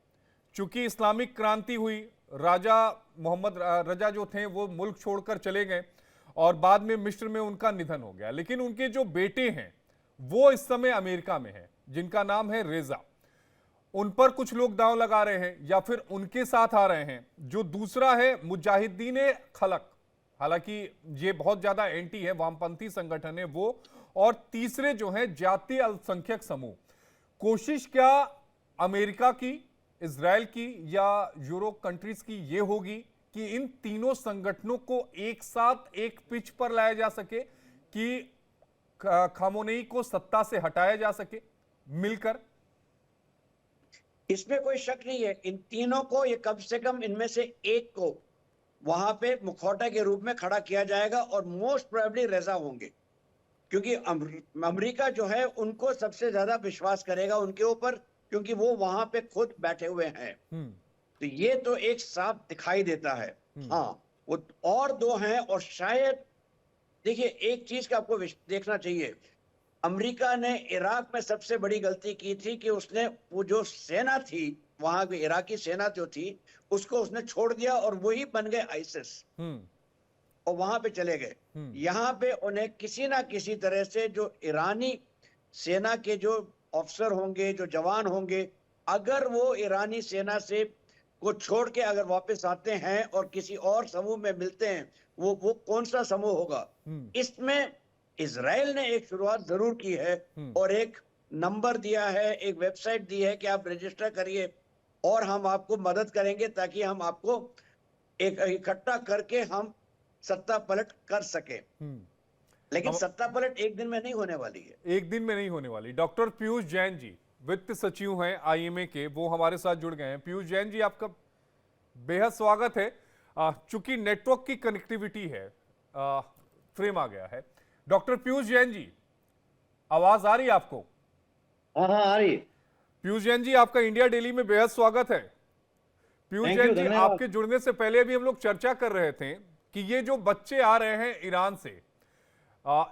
चूंकि इस्लामिक क्रांति हुई, राजा मोहम्मद रजा जो थे वो मुल्क छोड़कर चले गए और बाद में मिस्र में उनका निधन हो गया, लेकिन उनके जो बेटे हैं वो इस समय अमेरिका में हैं, जिनका नाम है रेजा। उन पर कुछ लोग दांव लगा रहे हैं या फिर उनके साथ आ रहे हैं। जो दूसरा है मुजाहिदीन खलक, हालांकि ये बहुत ज्यादा एंटी है, वामपंथी संगठन है वो। और तीसरे जो हैं जातीय अल्पसंख्यक समूह। कोशिश क्या अमेरिका की, इजराइल की या यूरोप कंट्रीज की ये होगी कि इन तीनों संगठनों को एक साथ एक पिच पर लाया जा सके कि खामोनेई को सत्ता से हटाया जा सके मिलकर? इसमें कोई शक नहीं है। इन तीनों को, ये कम से कम इनमें से एक को वहां पे मुखौटा के रूप में खड़ा किया जाएगा और मोस्ट प्रोबेबली रेजा होंगे, क्योंकि अमेरिका जो है उनको सबसे ज्यादा विश्वास करेगा उनके ऊपर, क्योंकि वो वहां पे खुद बैठे हुए हैं। तो ये तो एक साफ दिखाई देता है। हाँ, वो और दो हैं, और शायद देखिए एक चीज का आपको देखना चाहिए। अमेरिका ने इराक में सबसे बड़ी गलती की थी कि उसने वो जो सेना थी वहां की, इराकी सेना जो थी, उसको उसने छोड़ दिया और वही बन गए आईसिस और वहां पे चले गए। यहाँ पे उन्हें किसी ना किसी तरह से जो ईरानी सेना के जो अफसर होंगे, जो जवान होंगे, अगर वो ईरानी सेना से को छोड़ के अगर वापस आते हैं और किसी और समूह में मिलते हैं, वो कौन सा समूह होगा? इसमें इजराइल ने एक शुरुआत जरूर की है और एक नंबर दिया है, एक वेबसाइट दी है कि आप रजिस्टर करिए और हम आपको मदद करेंगे ताकि हम आपको एक इकट्ठा करके हम सत्ता पलट कर सके। लेकिन सत्ता पलट एक दिन में नहीं होने वाली है। एक दिन में नहीं होने वाली। डॉक्टर पीयूष जैन जी वित्त सचिव हैं आईएमए के, वो हमारे साथ जुड़ गए हैं। पीयूष जैन जी, आपका बेहद स्वागत है। चूंकि नेटवर्क की कनेक्टिविटी है, फ्रेम आ गया है। डॉक्टर पीयूष जैन जी, आवाज आ रही है आपको? हाँ आ रही है। पीयूष जैन जी, आपका इंडिया डेली में बेहद स्वागत है। पीयूष जैन जी, आपके जुड़ने से पहले अभी हम लोग चर्चा कर रहे थे कि ये जो बच्चे आ रहे हैं ईरान से,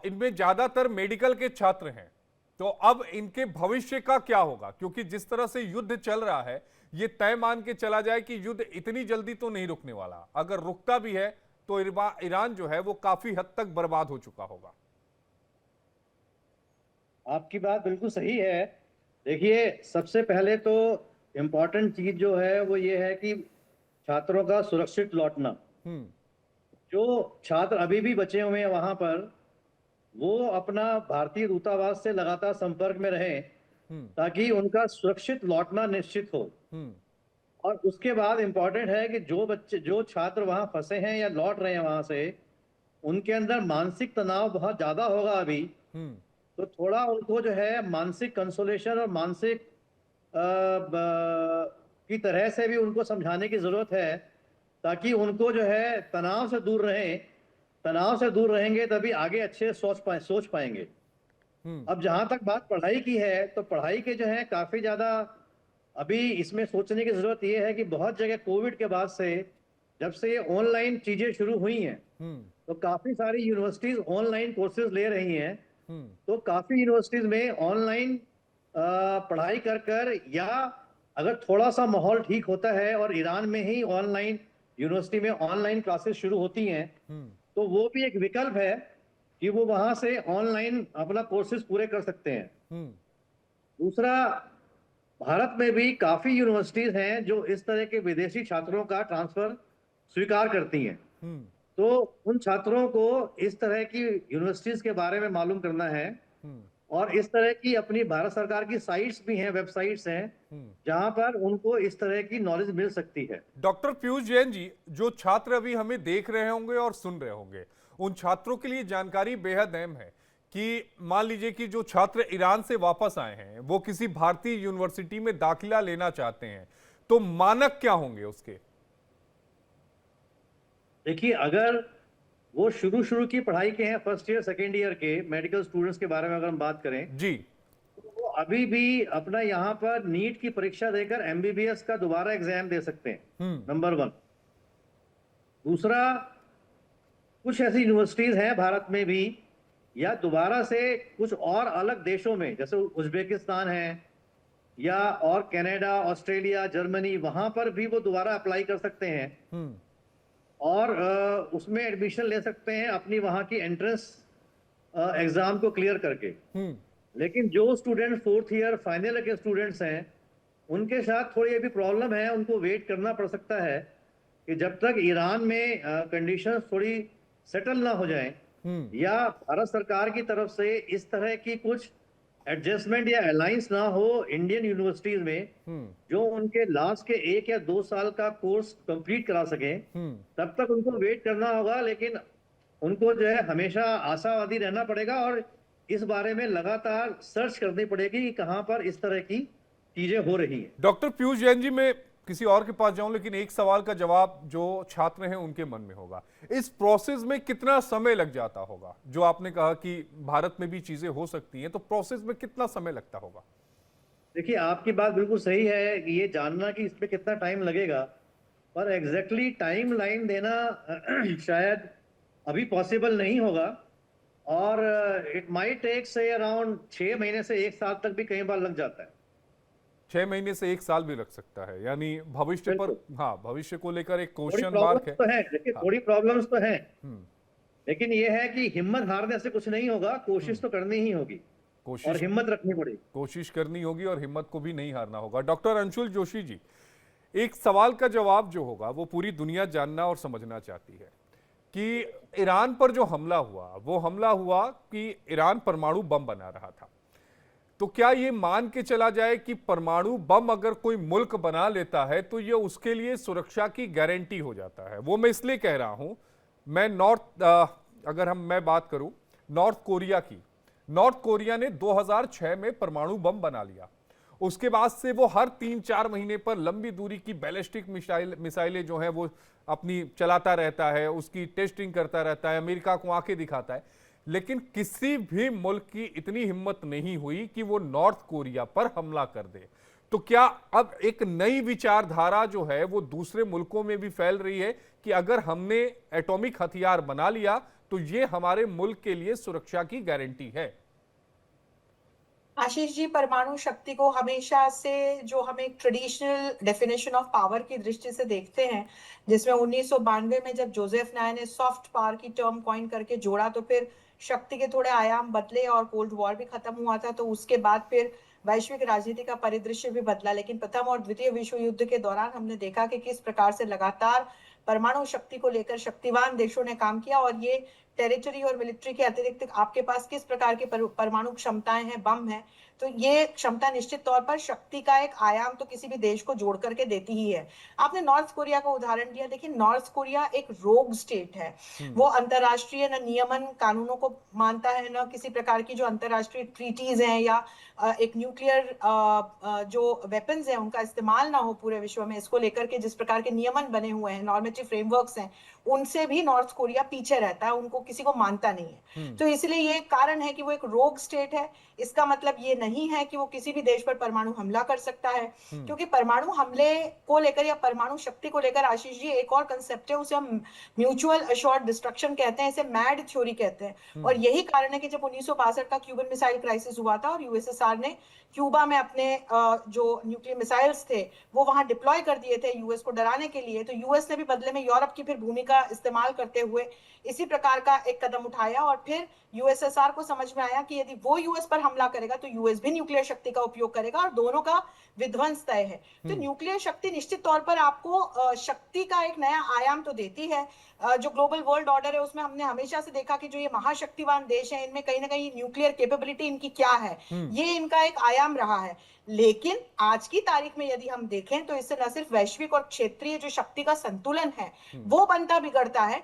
इनमें ज्यादातर मेडिकल के छात्र हैं, तो अब इनके भविष्य का क्या होगा? क्योंकि जिस तरह से युद्ध चल रहा है, ये तय मान के चला जाए कि युद्ध इतनी जल्दी तो नहीं रुकने वाला। अगर रुकता भी है तो ईरान जो है वो काफी हद तक बर्बाद हो चुका होगा। आपकी बात बिल्कुल सही है। देखिए, सबसे पहले तो इम्पोर्टेंट चीज जो है वो ये है कि छात्रों का सुरक्षित लौटना। जो छात्र अभी भी बचे हुए हैं वहां पर, वो अपना भारतीय दूतावास से लगातार संपर्क में रहें ताकि उनका सुरक्षित लौटना निश्चित हो। और उसके बाद इम्पोर्टेंट है कि जो छात्र वहां फंसे हैं या लौट रहे हैं वहां से, उनके अंदर मानसिक तनाव बहुत ज्यादा होगा अभी। तो थोड़ा उनको जो है मानसिक कंसोलेशन और मानसिक की तरह से भी उनको समझाने की जरूरत है, ताकि उनको जो है तनाव से दूर रहें। तनाव से दूर रहेंगे तभी आगे अच्छे सोच पाएंगे। अब जहां तक बात पढ़ाई की है, तो पढ़ाई के जो है काफी ज्यादा अभी इसमें सोचने की जरूरत यह है कि बहुत जगह कोविड के बाद से, जब से ये ऑनलाइन चीजें शुरू हुई हैं, तो काफी सारी यूनिवर्सिटीज ऑनलाइन कोर्सेज ले रही हैं। तो काफी यूनिवर्सिटीज में ऑनलाइन पढ़ाई कर या अगर थोड़ा सा माहौल ठीक होता है और ईरान में ही ऑनलाइन यूनिवर्सिटी में ऑनलाइन क्लासेस शुरू होती हैं, तो वो भी एक विकल्प है कि वो वहां से ऑनलाइन अपना कोर्सेज पूरे कर सकते हैं। दूसरा, भारत में भी काफी यूनिवर्सिटीज हैं जो इस तरह के विदेशी छात्रों का ट्रांसफर स्वीकार करती हैं। तो उन छात्रों को इस तरह की यूनिवर्सिटीज के बारे में मालूम करना है, और इस तरह की अपनी भारत सरकार की साइट्स भी हैं, वेबसाइट्स हैं, जहां पर उनको इस तरह की नॉलेज मिल सकती है। डॉक्टर पीयूष जैन जी, जो छात्र अभी हमें देख रहे होंगे और सुन रहे होंगे, उन छात्रों के लिए जानकारी बेहद अहम है कि मान लीजिए कि जो छात्र ईरान से वापस आए हैं वो किसी भारतीय यूनिवर्सिटी में दाखिला लेना चाहते हैं, तो मानक क्या होंगे उसके? देखिए, अगर वो शुरू की पढ़ाई के हैं, फर्स्ट ईयर सेकेंड ईयर के मेडिकल स्टूडेंट्स के बारे में अगर हम बात करें जी, तो वो अभी भी अपना यहाँ पर नीट की परीक्षा देकर एमबीबीएस का दोबारा एग्जाम दे सकते हैं, नंबर 1। दूसरा, कुछ ऐसी यूनिवर्सिटीज हैं भारत में भी या दोबारा से कुछ और अलग देशों में, जैसे उज्बेकिस्तान है या और कनाडा, ऑस्ट्रेलिया, जर्मनी, वहां पर भी वो दोबारा अप्लाई कर सकते हैं और उसमें एडमिशन ले सकते हैं अपनी वहां की एंट्रेंस एग्जाम को क्लियर करके। लेकिन जो student 4th year final year के स्टूडेंट्स हैं, उनके साथ थोड़ी अभी प्रॉब्लम है, उनको वेट करना पड़ सकता है कि जब तक ईरान में कंडीशंस थोड़ी सेटल ना हो जाएं या भारत सरकार की तरफ से इस तरह की कुछ एडजस्टमेंट या अलायंस ना हो इंडियन यूनिवर्सिटीज में जो उनके लास्ट के 1 या 2 साल का कोर्स कंप्लीट करा सके, तब तक उनको वेट करना होगा। लेकिन उनको जो है हमेशा आशावादी रहना पड़ेगा और इस बारे में लगातार सर्च करनी पड़ेगी कि कहां पर इस तरह की चीजें हो रही हैं। डॉक्टर पीयूष जैन जी, मैं किसी और के पास जाऊं, लेकिन एक सवाल का जवाब जो छात्र हैं उनके मन में होगा, इस प्रोसेस में कितना समय लग जाता होगा? जो आपने कहा कि भारत में भी चीजें हो सकती हैं, तो प्रोसेस में कितना समय लगता होगा? देखिए, आपकी बात बिल्कुल सही है कि ये जानना कि इसमें कितना टाइम लगेगा, पर एग्जैक्टली टाइम लाइन देना शायद अभी पॉसिबल नहीं होगा और इट माइट टेक से अराउंड 6 महीने से 1 साल तक भी कई बार लग जाता है। 6 महीने से 1 साल भी लग सकता है, यानी भविष्य पर, हाँ, भविष्य को लेकर एक थोड़ी क्वेश्चन मार्क है। प्रॉब्लम्स तो है, देखिए हाँ। थोड़ी प्रॉब्लम्स तो है, लेकिन ये है कि हिम्मत हारने से कुछ नहीं होगा, कोशिश तो करनी ही होगी और हिम्मत रखनी पड़ेगी। कोशिश करनी होगी और हिम्मत को भी नहीं हारना होगा। डॉक्टर अंशुल जोशी जी, एक सवाल का जवाब जो होगा वो पूरी दुनिया जानना और समझना चाहती है कि ईरान पर जो हमला हुआ, वो हमला हुआ कि ईरान परमाणु बम बना रहा था, तो क्या ये मान के चला जाए कि परमाणु बम अगर कोई मुल्क बना लेता है तो ये उसके लिए सुरक्षा की गारंटी हो जाता है? वो मैं इसलिए कह रहा हूं, मैं बात करूं नॉर्थ कोरिया की, नॉर्थ कोरिया ने 2006 में परमाणु बम बना लिया। उसके बाद से वो हर 3-4 महीने पर लंबी दूरी की बैलिस्टिक मिसाइलें जो हैं वो अपनी चलाता रहता है, उसकी टेस्टिंग करता रहता है, अमेरिका को आंखें दिखाता है, लेकिन किसी भी मुल्क की इतनी हिम्मत नहीं हुई कि वो नॉर्थ कोरिया पर हमला कर दे। तो क्या अब एक नई विचारधारा जो है वो दूसरे मुल्कों में भी फैल रही है कि अगर हमने एटॉमिक हथियार बना लिया तो ये हमारे मुल्क के लिए सुरक्षा की गारंटी है? आशीष जी, परमाणु शक्ति को हमेशा से जो हम एक ट्रेडिशनल डेफिनेशन ऑफ पावर की दृष्टि से देखते हैं, जिसमें 1992 में जब जोसेफ नाय ने सॉफ्ट पावर की टर्म कॉइन करके जोड़ा, तो फिर शक्ति के थोड़े आयाम बदले और कोल्ड वॉर भी खत्म हुआ था। तो उसके बाद फिर वैश्विक राजनीति का परिदृश्य भी बदला। लेकिन प्रथम और द्वितीय विश्व युद्ध के दौरान हमने देखा कि किस प्रकार से लगातार परमाणु शक्ति को लेकर शक्तिवान देशों ने काम किया और ये टेरिटरी और मिलिट्री के अतिरिक्त आपके पास किस प्रकार की परमाणु क्षमताएं हैं, बम है, तो ये क्षमता निश्चित तौर पर शक्ति का एक आयाम तो किसी भी देश को जोड़ करके देती ही है। आपने नॉर्थ कोरिया का उदाहरण दिया, देखिए नॉर्थ कोरिया एक रोग स्टेट है। वो अंतरराष्ट्रीय न नियमन कानूनों को मानता है, न किसी प्रकार की जो अंतरराष्ट्रीय ट्रीटीज हैं या एक न्यूक्लियर जो वेपन्स हैं उनका इस्तेमाल ना हो पूरे विश्व में, इसको लेकर के जिस प्रकार के नियमन बने हुए हैं, नॉर्मेटिव फ्रेमवर्क्स हैं, उनसे भी नॉर्थ कोरिया पीछे रहता है, उनको किसी को मानता नहीं है। तो इसलिए ये कारण है कि वो एक रोग स्टेट है। इसका मतलब ये नहीं है कि वो किसी भी देश पर परमाणु हमला कर सकता है, क्योंकि परमाणु हमले को लेकर या परमाणु शक्ति को लेकर आशीष जी एक और कंसेप्ट है, उसे हम म्यूचुअल अश्योर्ड डिस्ट्रक्शन कहते हैं, इसे मैड थ्योरी कहते हैं। और यही कारण है कि जब 1962 का क्यूबन मिसाइल क्राइसिस हुआ था और यूएसएसआर ने क्यूबा में अपने जो न्यूक्लियर मिसाइल्स थे वो वहां डिप्लॉय कर दिए थे यूएस को डराने के लिए, तो यूएस ने भी बदले में यूरोप की फिर भूमिका इस्तेमाल करते हुए इसी प्रकार का एक कदम उठाया। और फिर यूएसएसआर को समझ में आया कि यदि वो यूएस पर हमला करेगा तो यूएस भी न्यूक्लियर शक्ति का उपयोग करेगा और दोनों का विध्वंस तय है। तो न्यूक्लियर शक्ति निश्चित तौर पर आपको शक्ति का एक नया आयाम तो देती है। जो ग्लोबल वर्ल्ड ऑर्डर है उसमें हमने हमेशा से देखा कि जो ये महाशक्तिवान देश है इनमें कहीं ना कहीं न्यूक्लियर कैपेबिलिटी इनकी क्या है, ये इनका एक आयाम रहा है। लेकिन आज की तारीख में यदि हम देखें तो इससे न सिर्फ वैश्विक और क्षेत्रीय जो शक्ति का संतुलन है वो बनता बिगड़ता है,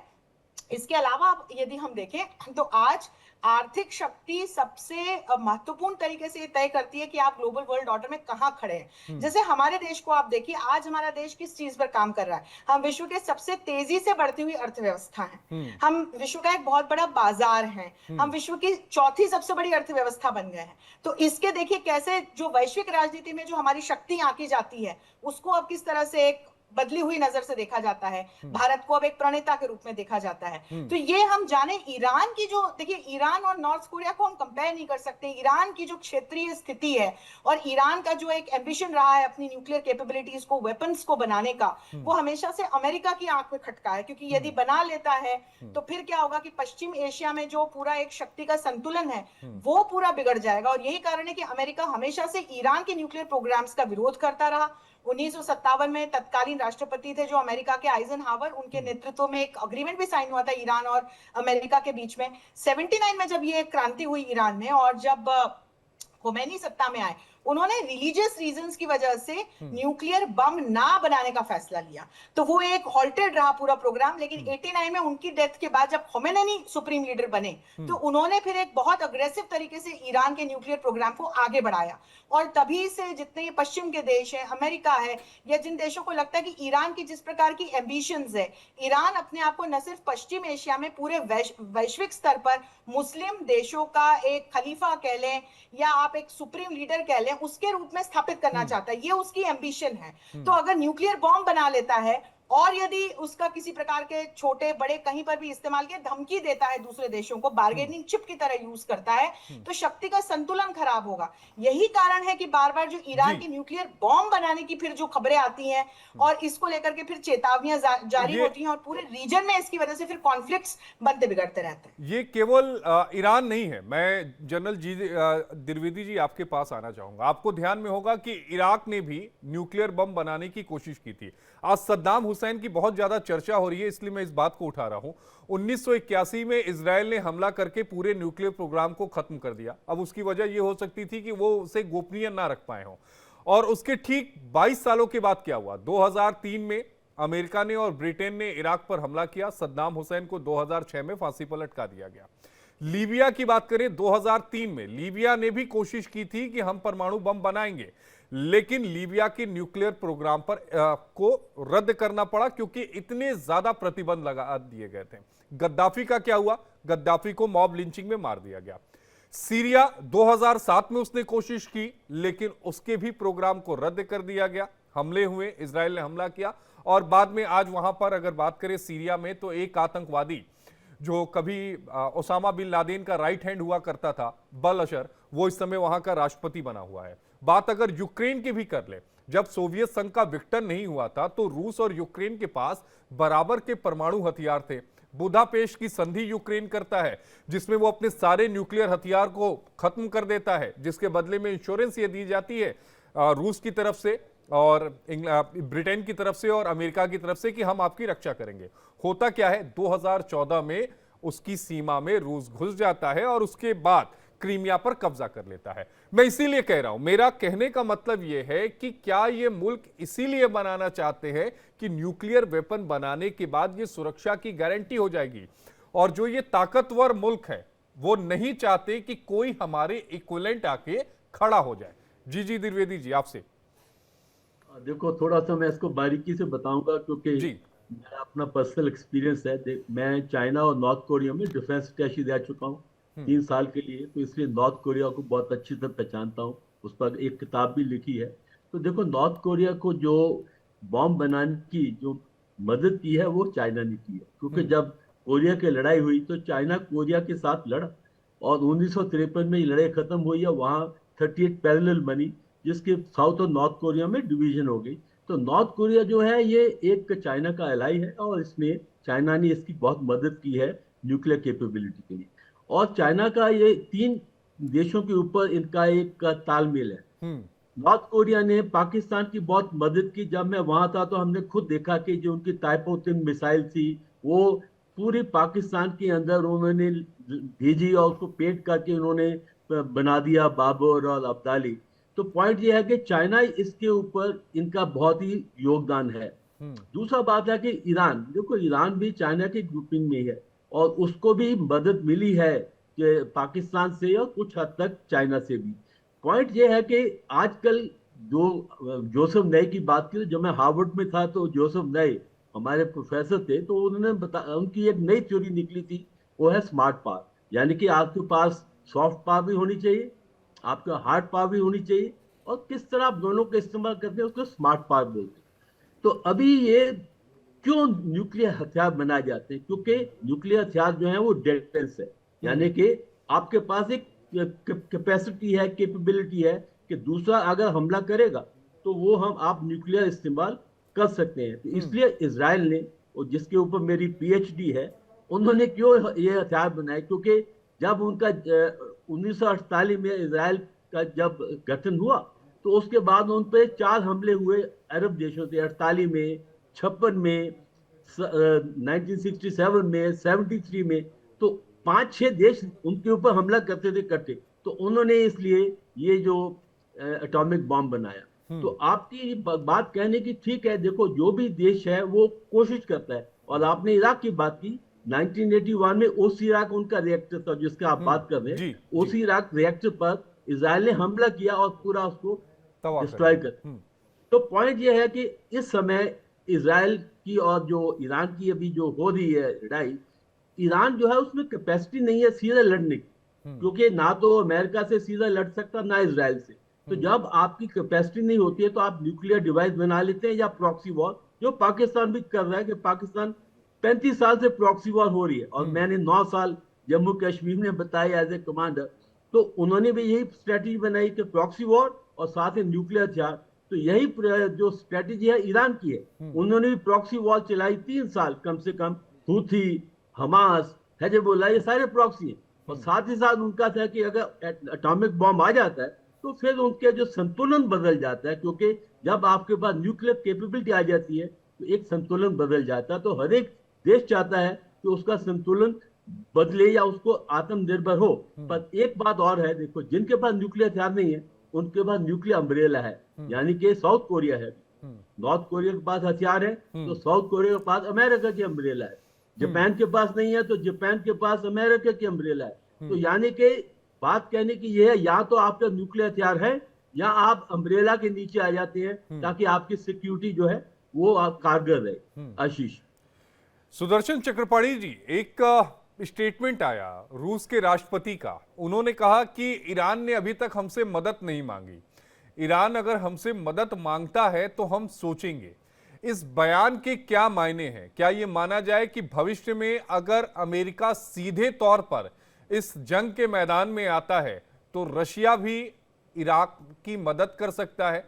इसके अलावा यदि हम देखें तो आज आर्थिक शक्ति सबसे महत्वपूर्ण तरीके से ये तय करती है कि आप ग्लोबल वर्ल्ड ऑर्डर में कहां खड़े हैं। जैसे हमारे देश को आप देखिए, आज हमारा देश किस चीज पर काम कर रहा है। हम विश्व के सबसे तेजी से बढ़ती हुई अर्थव्यवस्था हैं, हम विश्व का एक बहुत बड़ा बाजार हैं, हम विश्व की चौथी सबसे बड़ी अर्थव्यवस्था बन गए हैं। तो इसके देखिए कैसे जो वैश्विक राजनीति में जो हमारी शक्ति आंकी जाती है उसको अब किस तरह से एक बदली हुई नजर से देखा जाता है, भारत को अब एक प्रणेता के रूप में देखा जाता है। तो ये हम जाने ईरान की जो देखिए, ईरान और नॉर्थ कोरिया को हम कंपेयर नहीं कर सकते। ईरान की जो क्षेत्रीय स्थिति है और ईरान का जो एक एम्बिशन रहा है अपनी न्यूक्लियर कैपेबिलिटीज को, वेपन्स को बनाने का, वो हमेशा से अमेरिका की आंख में खटका है। क्योंकि यदि बना लेता है तो फिर क्या होगा कि पश्चिम एशिया में जो पूरा एक शक्ति का संतुलन है वो पूरा बिगड़ जाएगा। और यही कारण है कि अमेरिका हमेशा से ईरान के न्यूक्लियर प्रोग्राम्स का विरोध करता रहा। 1957 में तत्कालीन राष्ट्रपति थे जो अमेरिका के, आइजनहावर, उनके नेतृत्व में एक अग्रीमेंट भी साइन हुआ था ईरान और अमेरिका के बीच में। 79 में जब ये क्रांति हुई ईरान में और जब खोमेनी सत्ता में आए, उन्होंने रिलीजियस रीजंस की वजह से न्यूक्लियर बम ना बनाने का फैसला लिया। तो वो एक हॉल्टेड रहा पूरा प्रोग्राम। लेकिन 89 में उनकी डेथ के बाद जब खोमेनी सुप्रीम लीडर बने तो उन्होंने फिर एक बहुत अग्रेसिव तरीके से ईरान के न्यूक्लियर प्रोग्राम को आगे बढ़ाया। और तभी से जितने ये पश्चिम के देश हैं, अमेरिका है, या जिन देशों को लगता है कि ईरान की जिस प्रकार की एम्बिशंस है, ईरान अपने आप को न सिर्फ पश्चिम एशिया में पूरे वैश्विक स्तर पर मुस्लिम देशों का एक खलीफा कह लें या आप एक सुप्रीम लीडर कह लें, उसके रूप में स्थापित करना चाहता है। ये उसकी एम्बिशन है। तो अगर न्यूक्लियर बॉम्ब बना लेता है और यदि उसका किसी प्रकार के छोटे बड़े कहीं पर भी इस्तेमाल के धमकी देता है दूसरे देशों को, बार्गेनिंग चिप की तरह यूज करता है, तो शक्ति का संतुलन खराब होगा। यही कारण है कि बार बार जो ईरान की न्यूक्लियर बॉम्ब बनाने की फिर जो खबरें आती हैं और इसको लेकर के फिर चेतावनियां जारी होती हैं और पूरे रीजन में इसकी वजह से फिर कॉन्फ्लिक्ट्स बनते बिगड़ते रहते हैं। ये केवल ईरान नहीं है। मैं जनरल द्विवेदी जी आपके पास आना चाहूंगा। आपको ध्यान में होगा कि इराक ने भी न्यूक्लियर बम बनाने की कोशिश की थी। आज सद्दाम हुसैन की बहुत ज्यादा चर्चा हो रही है, इसलिए मैं इस बात को उठा रहा हूं। 1981 में इजराइल ने हमला करके पूरे न्यूक्लियर प्रोग्राम को खत्म कर दिया। अब उसकी वजह यह हो सकती थी कि वो उसे गोपनीय ना रख पाए हों। और उसके ठीक 22 सालों के बाद क्या हुआ? 2003 में अमेरिका ने और ब्रिटेन ने इराक पर हमला किया। सद्दाम हुसैन को 2006 में फांसी पर लटका दिया गया। लीबिया की बात करें, 2003 में लीबिया ने भी कोशिश की थी कि हम परमाणु बम बनाएंगे, लेकिन लीबिया के न्यूक्लियर प्रोग्राम पर को रद्द करना पड़ा क्योंकि इतने ज्यादा प्रतिबंध लगा दिए गए थे। गद्दाफी का क्या हुआ? गद्दाफी को मॉब लिंचिंग में मार दिया गया। सीरिया 2007 में उसने कोशिश की, लेकिन उसके भी प्रोग्राम को रद्द कर दिया गया। हमले हुए, इजराइल ने हमला किया और बाद में आज वहां पर अगर बात करें सीरिया में, तो एक आतंकवादी जो कभी ओसामा बिन लादेन का राइट हैंड हुआ करता था, बल-अशर, वो इस समय वहां का राष्ट्रपति बना हुआ है। बात अगर यूक्रेन की भी कर ले, जब सोवियत संघ का विघटन नहीं हुआ था तो रूस और यूक्रेन के पास बराबर के परमाणु हथियार थे। बुदापेस्ट की संधि यूक्रेन करता है जिसमें वो अपने सारे न्यूक्लियर हथियार को खत्म कर देता है, जिसके बदले में इंश्योरेंस ये दी जाती है रूस की तरफ से और ब्रिटेन की तरफ से और अमेरिका की तरफ से कि हम आपकी रक्षा करेंगे। होता क्या है, 2014 में उसकी सीमा में रूस घुस जाता है और उसके बाद क्रीमिया पर कब्जा कर लेता है। मैं इसीलिए कह रहा हूं, मेरा कहने का मतलब यह है कि क्या ये मुल्क इसीलिए बनाना चाहते हैं कि न्यूक्लियर वेपन बनाने के बाद ये सुरक्षा की गारंटी हो जाएगी, और जो ये ताकतवर मुल्क है वो नहीं चाहते कि कोई हमारे इक्विवेलेंट आके खड़ा हो जाए। जी द्विवेदी जी, आपसे। देखो, थोड़ा सा मैं इसको बारीकी से बताऊंगा क्योंकि मेरा अपना पर्सनल एक्सपीरियंस है। मैं चाइना और नॉर्थ कोरिया में डिफेंस अटैची रह चुका हूँ 3 साल के लिए, तो इसलिए नॉर्थ कोरिया को बहुत अच्छी तरह पहचानता हूँ। उस पर एक किताब भी लिखी है। तो देखो, नॉर्थ कोरिया को जो बॉम्ब बनाने की जो मदद की है वो चाइना ने की है, क्योंकि जब कोरिया की लड़ाई हुई तो चाइना कोरिया के साथ लड़ा और 1953 में ये लड़ाई खत्म हुई है। वहाँ 38 पैरेलल बनी, जिसके साउथ और नॉर्थ कोरिया में डिवीजन हो गई। तो नॉर्थ कोरिया जो है ये एक चाइना का एलाई है और इसमें चाइना ने इसकी बहुत मदद की है न्यूक्लियर कैपेबिलिटी के लिए। और चाइना का ये 3 देशों के ऊपर इनका एक तालमेल है। नॉर्थ कोरिया ने पाकिस्तान की बहुत मदद की। जब मैं वहां था तो हमने खुद देखा कि जो उनकी टाइपो-3 मिसाइल थी वो पूरे पाकिस्तान के अंदर उन्होंने भेजी और उसको पेंट करके उन्होंने बना दिया बाबर और अब्दाली। तो पॉइंट ये है कि चाइना इसके ऊपर इनका बहुत ही योगदान है। दूसरा बात है कि ईरान, देखो ईरान भी चाइना के ग्रुपिंग में है और उसको भी मदद मिली है पाकिस्तान से और कुछ हद तक चाइना से भी। पॉइंट ये है कि आजकल जो जोसेफ नए की बात की, जब मैं हार्वर्ड में था तो जोसेफ नए हमारे प्रोफेसर थे, तो उन्होंने उनकी एक नई थ्योरी निकली थी, वो है स्मार्ट पावर। यानी कि आपके पास सॉफ्ट पावर भी होनी चाहिए, आपका हार्ड पावर भी होनी चाहिए, और किस तरह आप दोनों का इस्तेमाल करते हैं उसको स्मार्ट पावर बोलते हैं। तो अभी ये क्यों न्यूक्लियर हथियार बनाए जाते हैं? क्योंकि न्यूक्लियर हथियार जो है वो डिफेंस है, यानी कि आपके पास एक कैपेसिटी है, कैपेबिलिटी है कि दूसरा अगर हमला करेगा तो वो आप न्यूक्लियर इस्तेमाल कर सकते हैं। तो इसलिए इजराइल ने, और जिसके ऊपर मेरी पीएचडी है, उन्होंने क्यों ये हथियार बनाए? क्योंकि जब उनका 1948 में इजराइल का जब गठन हुआ, तो उसके बाद उन पर 4 हमले हुए अरब देशों से, 48 में, 56 में, 1967 में, 73 में। तो 5-6 देश उनके ऊपर हमला करते थे इकट्ठे। तो उन्होंने इसलिए ये जो एटॉमिक बॉम्ब बनाया। तो आपकी बात कहने की ठीक है, देखो जो भी देश है वो कोशिश करता है। और आपने इराक की बात की, 1981 में ओसी इराक उनका रिएक्टर था जिसका आप बात कर रहे हैं। ओसी इराक रिएक्टर पर इजराइल ने हमला किया और पूरा उसको डिस्ट्रॉय कर। तो पॉइंट ये है कि इस समय इजराइल की और जो ईरान की अभी जो हो रही है लड़ाई, ईरान जो है उसमें कैपेसिटी नहीं है सीधा लड़ने की, क्योंकि ना तो अमेरिका से सीधा लड़ सकता, ना इजराइल से। तो जब आपकी कैपेसिटी नहीं होती है तो आप न्यूक्लियर डिवाइस बना लेते हैं या प्रॉक्सी वॉर, जो पाकिस्तान भी कर रहा है। कि पाकिस्तान 35 साल से प्रॉक्सी वॉर हो रही है, और मैंने 9 साल जम्मू कश्मीर में बताया एज ए कमांडर। तो उन्होंने भी यही स्ट्रेटेजी बनाई कि प्रॉक्सी वॉर और साथ ही न्यूक्लियर हथियार। तो यही जो स्ट्रेटेजी है ईरान की है। उन्होंने भी प्रॉक्सी वॉर चलाई 3 साल कम से कम। हूथी, हमास, हिजबुल्लाह, ये सारे प्रॉक्सी हैं। और साथ ही साथ उनका था कि अगर एटॉमिक बॉम्ब आ जाता है तो फिर उनके जो संतुलन बदल जाता है, क्योंकि जब आपके पास न्यूक्लियर कैपेबिलिटी आ जाती है तो एक संतुलन बदल जाता है। तो हर एक देश चाहता है कि उसका संतुलन बदले या उसको आत्मनिर्भर हो। पर एक बात और है, देखो जिनके पास न्यूक्लियर हथियार नहीं है उनके पास न्यूक्लियर अम्ब्रेला है, यानी कि साउथ कोरिया है। नॉर्थ कोरिया के पास हथियार है तो साउथ कोरिया के पास अमेरिका की अम्ब्रेला है। जापान के पास नहीं है तो जापान के पास अमेरिका की अम्ब्रेला है। तो यानी कि बात कहने की यह है, या तो आपका न्यूक्लियर हथियार है या आप अम्ब्रेला के नीचे आ जाते हैं, ताकि आपकी सिक्योरिटी जो है वो कारगर रहे। आशीष। सुदर्शन चक्रपाणी जी, एक स्टेटमेंट आया रूस के राष्ट्रपति का। उन्होंने कहा कि ईरान ने अभी तक हमसे मदद नहीं मांगी, ईरान अगर हमसे मदद मांगता है तो हम सोचेंगे। इस बयान के क्या मायने हैं? क्या ये माना जाए कि भविष्य में अगर अमेरिका सीधे तौर पर इस जंग के मैदान में आता है तो रशिया भी इराक की मदद कर सकता है?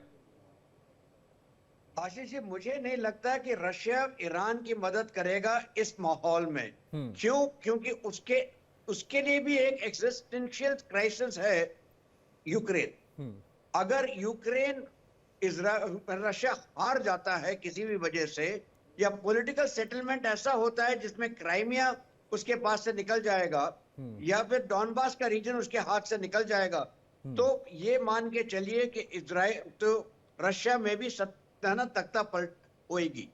आशीष जी, मुझे नहीं लगता कि रशिया ईरान की मदद करेगा इस माहौल में। क्यों? क्योंकि उसके लिए भी एक एक्सिस्टेंशियल क्राइसिस है यूक्रेन। अगर यूक्रेन रशिया हार जाता है किसी भी वजह से, या पॉलिटिकल सेटलमेंट ऐसा होता है जिसमें क्राइमिया उसके पास से निकल जाएगा या फिर डॉनबास का रीजन उसके हाथ से निकल जाएगा, तो ये मान के चलिए कि इजराइल तो रशिया में भी तख्ता पलट होएगी।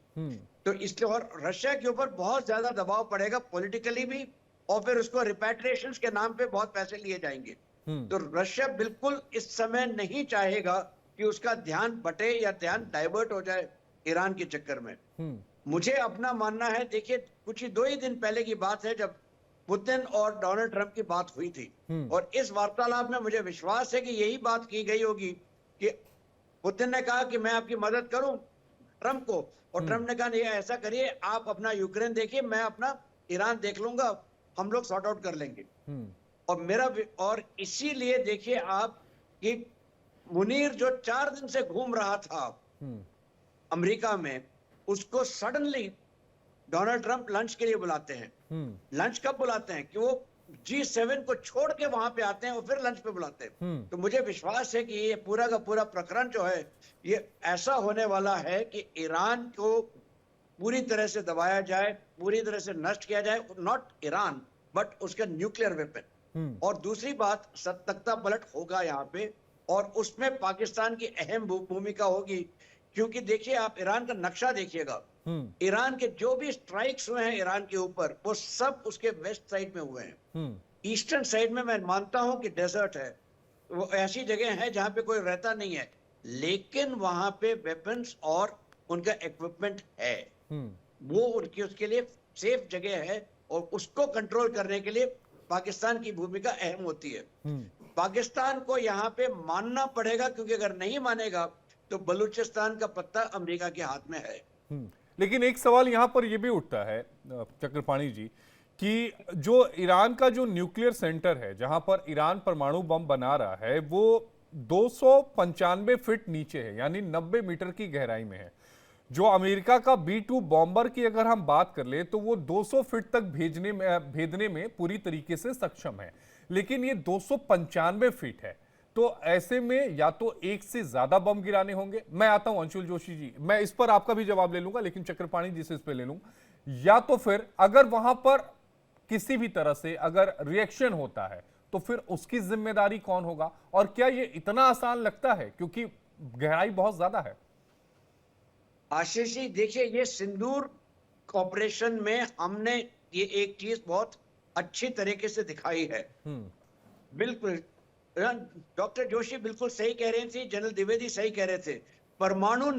तो इसलिए और रशिया के ऊपर बहुत ज्यादा दबाव पड़ेगा पॉलिटिकली भी, और फिर उसको रिपैट्रिएशन के नाम पे बहुत पैसे लिए जाएंगे। तो रशिया बिल्कुल इस समय नहीं चाहेगा कि उसका ध्यान बटे या ध्यान डाइवर्ट हो जाए ईरान के चक्कर में। मुझे अपना मानना है, देखिए कुछ ही 2 ही दिन पहले की बात है जब पुतिन और डोनाल्ड ट्रंप की बात हुई थी, और इस वार्तालाप में मुझे विश्वास है कि यही बात की गई होगी कि पुतिन ने कहा कि मैं आपकी मदद करूं ट्रंप को, और ट्रंप ने कहा नहीं, ऐसा करिए आप अपना यूक्रेन देखिए, मैं अपना ईरान देख लूंगा, हम लोग सॉर्ट आउट कर लेंगे। और इसीलिए देखिए आप कि मुनीर जो 4 दिन से घूम रहा था अमेरिका में, उसको सडनली डोनाल्ड ट्रंप लंच के लिए बुलाते हैं। लंच कब बुलाते हैं? कि वो G7 को छोड़ के वहां पे आते हैं और फिर लंच पे बुलाते हैं। तो मुझे विश्वास है कि ये पूरा का पूरा प्रकरण जो है ये ऐसा होने वाला है कि ईरान को पूरी तरह से दबाया जाए, पूरी तरह से नष्ट किया जाए, नॉट ईरान बट उसका न्यूक्लियर वेपन। और दूसरी बात, तख्ता पलट होगा यहाँ पे, और उसमें पाकिस्तान की अहम भूमिका होगी, क्योंकि देखिए आप ईरान का नक्शा देखिएगा, ईरान के जो भी स्ट्राइक्स हुए हैं ईरान के ऊपर वो सब उसके वेस्ट साइड में हुए हैं। ईस्टर्न साइड में मैं मानता हूं कि डेजर्ट है, वो ऐसी जगह है जहां पे कोई रहता नहीं है, लेकिन वहां पे वेपन्स और उनका इक्विपमेंट है, वो उनकी उसके लिए सेफ जगह है, और उसको कंट्रोल करने के लिए पाकिस्तान की भूमिका अहम होती है। पाकिस्तान को यहाँ पे मानना पड़ेगा, क्योंकि अगर नहीं मानेगा तो बलूचिस्तान का पत्ता अमेरिका के हाथ में है। लेकिन एक सवाल यहां पर यह भी उठता है चक्रपाणी जी कि जो ईरान का जो न्यूक्लियर सेंटर है, जहां पर ईरान परमाणु बम बना रहा है, वो 295 फीट नीचे है, यानी 90 मीटर की गहराई में है। जो अमेरिका का B-2 बॉम्बर की अगर हम बात कर ले तो वो 200 फीट तक भेदने में पूरी तरीके से सक्षम है, लेकिन ये 295 फीट है। तो ऐसे में या तो एक से ज्यादा बम गिराने होंगे। मैं आता हूं अंशुल जोशी जी, मैं इस पर आपका भी जवाब ले लूंगा, लेकिन चक्रपाणी जी से इस पे ले लूंगा। या तो फिर अगर वहां पर किसी भी तरह से अगर रिएक्शन होता है तो फिर उसकी जिम्मेदारी कौन होगा, और क्या ये इतना आसान लगता है, क्योंकि गहराई बहुत ज्यादा है। आशीष जी देखिए, ये सिंदूर ऑपरेशन में हमने ये एक चीज बहुत अच्छी तरीके से दिखाई है। बिल्कुल डॉक्टर जोशी बिल्कुल सही कह रहे थे, जनरल द्विवेदी सही कह रहे थे। परमाणु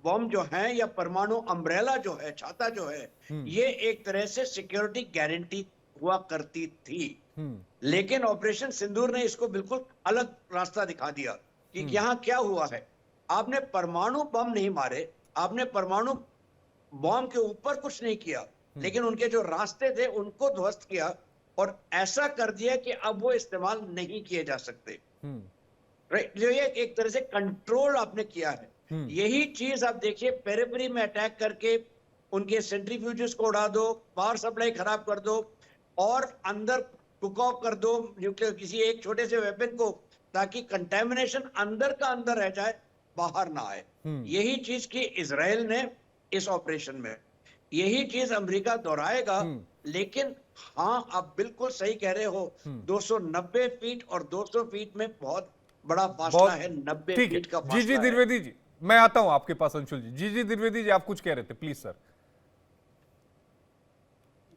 बम जो है या परमाणु अम्ब्रेला जो है, छाता जो है, ये एक तरह से सिक्योरिटी गारंटी हुआ करती थी, लेकिन ऑपरेशन सिंदूर ने इसको बिल्कुल अलग रास्ता दिखा दिया कि यहाँ क्या हुआ है। आपने परमाणु बम नहीं मारे, आपने परमाणु बम के ऊपर कुछ नहीं किया, लेकिन उनके जो रास्ते थे उनको ध्वस्त किया, और ऐसा कर दिया कि अब वो इस्तेमाल नहीं किए जा सकते। राइट, जो ये एक तरह से कंट्रोल आपने किया है। यही चीज आप देखिए, पेरिफेरी में अटैक करके उनके सेंट्रीफ्यूजेस को उड़ा दो, पावर सप्लाई खराब कर दो, और अंदर कुक ऑफ कर दो न्यूक्लियर किसी एक छोटे से वेपन को, ताकि कंटेमिनेशन अंदर का अंदर रह जाए, बाहर ना आए। यही चीज की इजराइल ने इस ऑपरेशन में, यही चीज अमेरिका दोहराएगा। लेकिन हाँ, आप बिल्कुल सही कह रहे हो, 290 फीट और 200 फीट में बहुत बड़ा फासला है, 90 फीट का फासला। जी द्विवेदी जी, मैं आता हूं आपके पास अंशुल जी। जी द्विवेदी जी, आप कुछ कह रहे थे, प्लीज सर।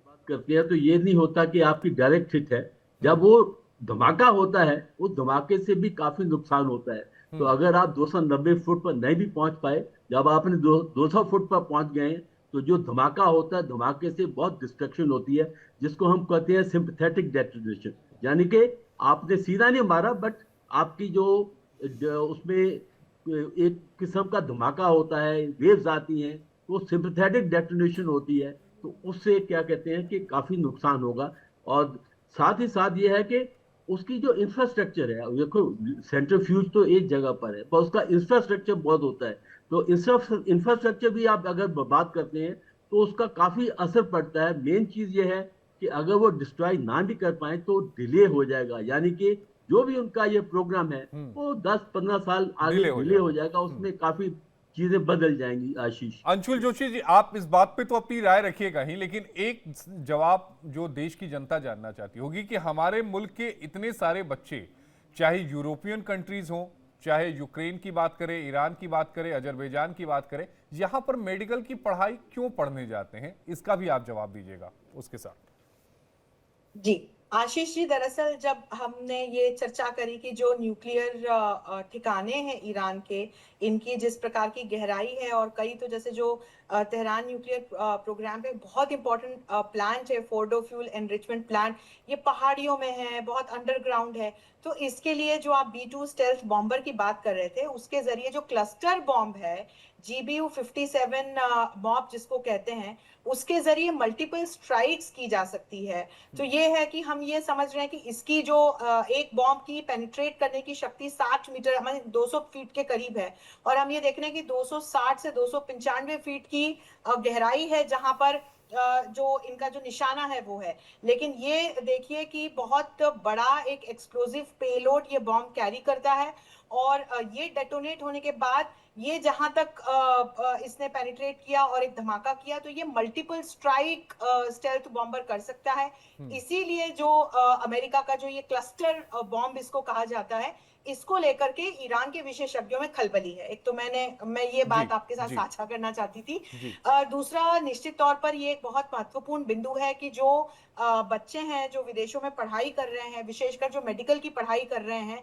बात करते हैं तो ये नहीं होता कि आपकी डायरेक्ट हिट है, जब वो धमाका होता है, उस धमाके से भी काफी नुकसान होता है। तो अगर आप 290 फुट पर नहीं भी पहुंच पाए, जब आपने 200 फुट पर पहुंच गए, तो जो धमाका होता है, धमाके से बहुत डिस्ट्रक्शन होती है, जिसको हम कहते हैं सिंपैथेटिक डेटोनेशन। यानी कि आपने सीधा नहीं मारा, बट आपकी जो उसमें एक किस्म का धमाका होता है, वेव्स आती हैं, तो सिंपैथेटिक डेटोनेशन होती है। तो उससे क्या कहते हैं कि काफी नुकसान होगा। और साथ ही साथ ये है कि उसकी जो इंफ्रास्ट्रक्चर है, देखो सेंट्रीफ्यूज तो एक जगह पर है, पर उसका इंफ्रास्ट्रक्चर बहुत होता है। तो इंफ्रास्ट्रक्चर भी आप अगर बात करते हैं तो उसका काफी असर पड़ता है। मेन चीज ये है कि अगर वो डिस्ट्रॉय ना भी कर पाए तो डिले हो जाएगा, यानी कि जो भी उनका ये प्रोग्राम है वो 10-15 साल आगे डिले हो जाएगा, उसमें काफी चीजें बदल जाएंगी। आशीष, अंशुल जोशी जी, आप इस बात पे तो अपनी राय रखिएगा ही, लेकिन एक जवाब जो देश की जनता जानना चाहती होगी कि हमारे मुल्क के इतने सारे बच्चे, चाहे यूरोपियन कंट्रीज हों, चाहे यूक्रेन की बात करें, ईरान की बात करें, अजरबैजान की बात करें, यहां पर मेडिकल की पढ़ाई क्यों पढ़ने जाते हैं, इसका भी आप जवाब दीजिएगा उसके साथ। जी आशीष जी, दरअसल जब हमने ये चर्चा करी कि जो न्यूक्लियर ठिकाने हैं ईरान के, इनकी जिस प्रकार की गहराई है, और कई तो जैसे जो तेहरान न्यूक्लियर प्रोग्राम पे बहुत इंपॉर्टेंट प्लांट है, फोर्डो फ्यूल एनरिचमेंट प्लांट, ये पहाड़ियों में है, बहुत अंडरग्राउंड है। तो इसके लिए जो आप B-2 स्टेल्थ बॉम्बर की बात कर रहे थे, उसके जरिए जो क्लस्टर बॉम्ब है, GBU-57 मॉब जिसको कहते हैं, उसके जरिए मल्टीपल स्ट्राइक्स की जा सकती है। तो ये है कि हम ये समझ रहे हैं कि इसकी जो एक बॉम्ब की पेनिट्रेट करने की शक्ति 60 मीटर, हमारे 200 फीट के करीब है, और हम ये देख रहे हैं कि 260 से 295 फीट की गहराई है जहां पर जो इनका जो निशाना है वो है। लेकिन ये देखिए कि बहुत बड़ा एक एक्सप्लोजिव पेलोड ये बॉम्ब कैरी करता है, और ये डेटोनेट होने के बाद ये जहां तक इसने पेनिट्रेट किया और एक धमाका किया, तो ये मल्टीपल स्ट्राइक स्टेल्थ बॉम्बर कर सकता है। इसीलिए जो अमेरिका का जो ये क्लस्टर बॉम्ब इसको कहा जाता है, इसको लेकर के ईरान के विशेषज्ञों में खलबली है। एक तो मैं ये बात आपके साथ साझा करना चाहती थी। दूसरा, निश्चित तौर पर ये एक बहुत महत्वपूर्ण बिंदु है कि जो बच्चे हैं जो विदेशों में पढ़ाई कर रहे हैं, विशेषकर जो मेडिकल की पढ़ाई कर रहे हैं,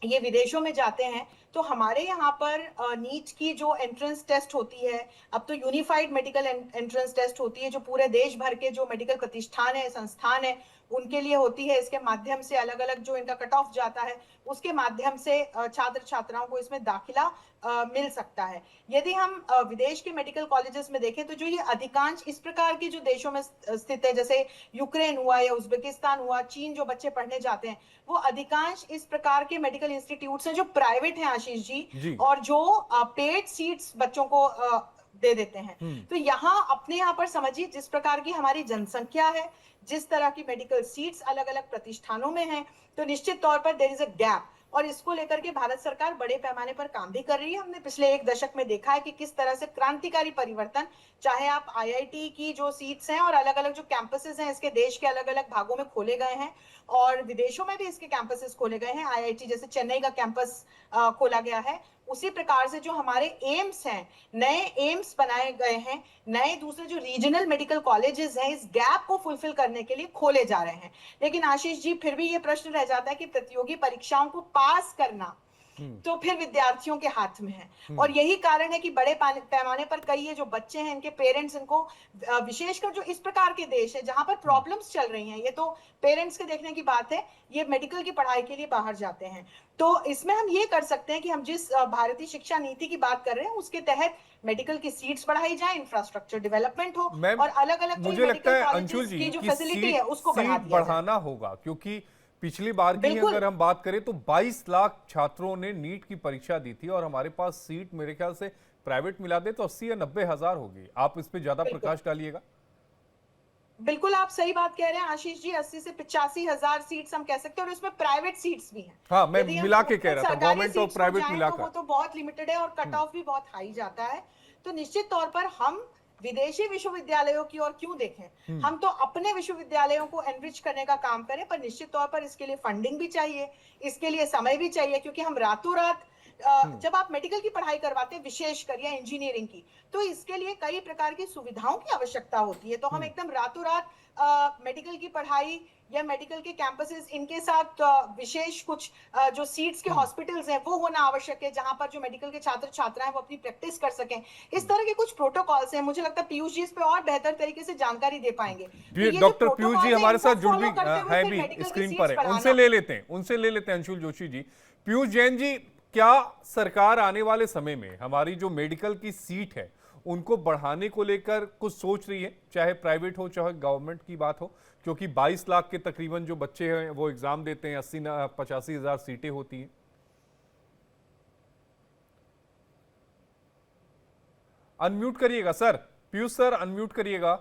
ये विदेशों में जाते हैं, तो हमारे यहाँ पर नीट की जो एंट्रेंस टेस्ट होती है, अब तो यूनिफाइड मेडिकल एंट्रेंस टेस्ट होती है, जो पूरे देश भर के जो मेडिकल प्रतिष्ठान है, संस्थान है, उनके लिए होती है। इसके माध्यम से अलग अलग जो इनका कट ऑफ जाता है, उसके माध्यम से छात्र छात्राओं को इसमें दाखिला मिल सकता है। यदि हम विदेश के मेडिकल कॉलेजेस में देखें, तो जो ये अधिकांश इस प्रकार के जो देशों में स्थित है, जैसे यूक्रेन हुआ या उज्बेकिस्तान हुआ, चीन, जो बच्चे पढ़ने जाते हैं, वो अधिकांश इस प्रकार के मेडिकल इंस्टीट्यूट्स हैं जो प्राइवेट हैं, आशीष जी, और जो पेड सीट्स बच्चों को दे देते हैं। तो यहाँ अपने यहाँ पर समझिए, जिस प्रकार की हमारी जनसंख्या है, जिस तरह की मेडिकल सीट्स अलग अलग प्रतिष्ठानों में हैं, तो निश्चित तौर पर देयर इज अ गैप, और इसको लेकर के भारत सरकार बड़े पैमाने पर काम भी कर रही है। हमने पिछले एक दशक में देखा है कि किस तरह से क्रांतिकारी परिवर्तन, चाहे आप आईआईटी की जो सीट्स हैं और अलग अलग जो कैंपसेस हैं इसके देश के अलग अलग भागों में खोले गए हैं, और विदेशों में भी इसके कैंपसेस खोले गए हैं। आईआईटी जैसे चेन्नई का कैंपस खोला गया है, उसी प्रकार से जो हमारे एम्स हैं, नए एम्स बनाए गए हैं, नए दूसरे जो रीजनल मेडिकल कॉलेजेस हैं, इस गैप को फुलफिल करने के लिए खोले जा रहे हैं। लेकिन आशीष जी, फिर भी ये प्रश्न रह जाता है कि प्रतियोगी परीक्षाओं को पास करना तो फिर विद्यार्थियों के हाथ में है, और यही कारण है कि बड़े पैमाने पर कई ये जो बच्चे हैं, इनके पेरेंट्स, इनको विशेषकर जो इस प्रकार के देश है जहां पर प्रॉब्लम्स चल रही हैं, ये तो पेरेंट्स के देखने की बात है, ये मेडिकल की पढ़ाई के लिए बाहर जाते हैं। तो इसमें हम ये कर सकते हैं कि हम जिस भारतीय शिक्षा नीति की बात कर रहे हैं, उसके तहत मेडिकल की सीट्स बढ़ाई जाए, इंफ्रास्ट्रक्चर डेवलपमेंट हो, और अलग अलग मुझे लगता है अंशुल जी की जो फैसिलिटी है उसको बढ़ाना होगा, क्योंकि पिछली बार की अगर हम बात करें तो 22 लाख छात्रों ने नीट की परीक्षा दी थी, और हमारे पास सीट मेरे ख्याल से प्राइवेट मिला दे तो 80 या 90 हजार होगी। आप इस पे ज्यादा प्रकाश डालिएगा। बिल्कुल, आप सही बात कह रहे हैं आशीष जी। 80 से 85 हजार सीट्स हम कह सकते हैं, और इसमें प्राइवेट सीट्स भी हैं। हाँ, मैं मिला के कह रहा था, गवर्नमेंट और प्राइवेट मिलाकर, वो तो बहुत लिमिटेड है और कट ऑफ भी बहुत हाई जाता है। तो निश्चित तौर पर हम विदेशी विश्वविद्यालयों की ओर क्यों देखें, हम तो अपने विश्वविद्यालयों को एनरिच करने का काम करें, पर निश्चित तौर पर इसके लिए फंडिंग भी चाहिए, इसके लिए समय भी चाहिए, क्योंकि हम रातों रात जब आप मेडिकल की पढ़ाई करवाते हैं, विशेषकर या इंजीनियरिंग की, तो इसके लिए कई प्रकार की सुविधाओं की आवश्यकता होती है। तो हम एकदम रातों रात मेडिकल की पढ़ाई या मेडिकल के कैंपसेस, इनके साथ विशेष कुछ जो सीट्स के हॉस्पिटल्स हैं, वो होना आवश्यक है, जहां पर जो मेडिकल के छात्र छात्राएं वो अपनी प्रैक्टिस कर सकें। इस तरह के कुछ प्रोटोकॉल्स हैं, मुझे लगता है पीयूष जी इस पे और बेहतर तरीके से जानकारी दे पाएंगे। डॉक्टर पीयूष जी हमारे साथ जुड़ भी है, भी स्क्रीन पर है, उनसे ले लेते हैं अंशुल जोशी जी। पीयूष जैन जी, क्या सरकार आने वाले समय में हमारी जो मेडिकल की सीट है उनको बढ़ाने को लेकर कुछ सोच रही है, चाहे प्राइवेट हो चाहे गवर्नमेंट की बात हो? क्योंकि 22 लाख के तकरीबन जो बच्चे हैं वो एग्जाम देते हैं, 80-85 हजार सीटें होती हैं। अनम्यूट करिएगा सर, पीयूष सर अनम्यूट करिएगा।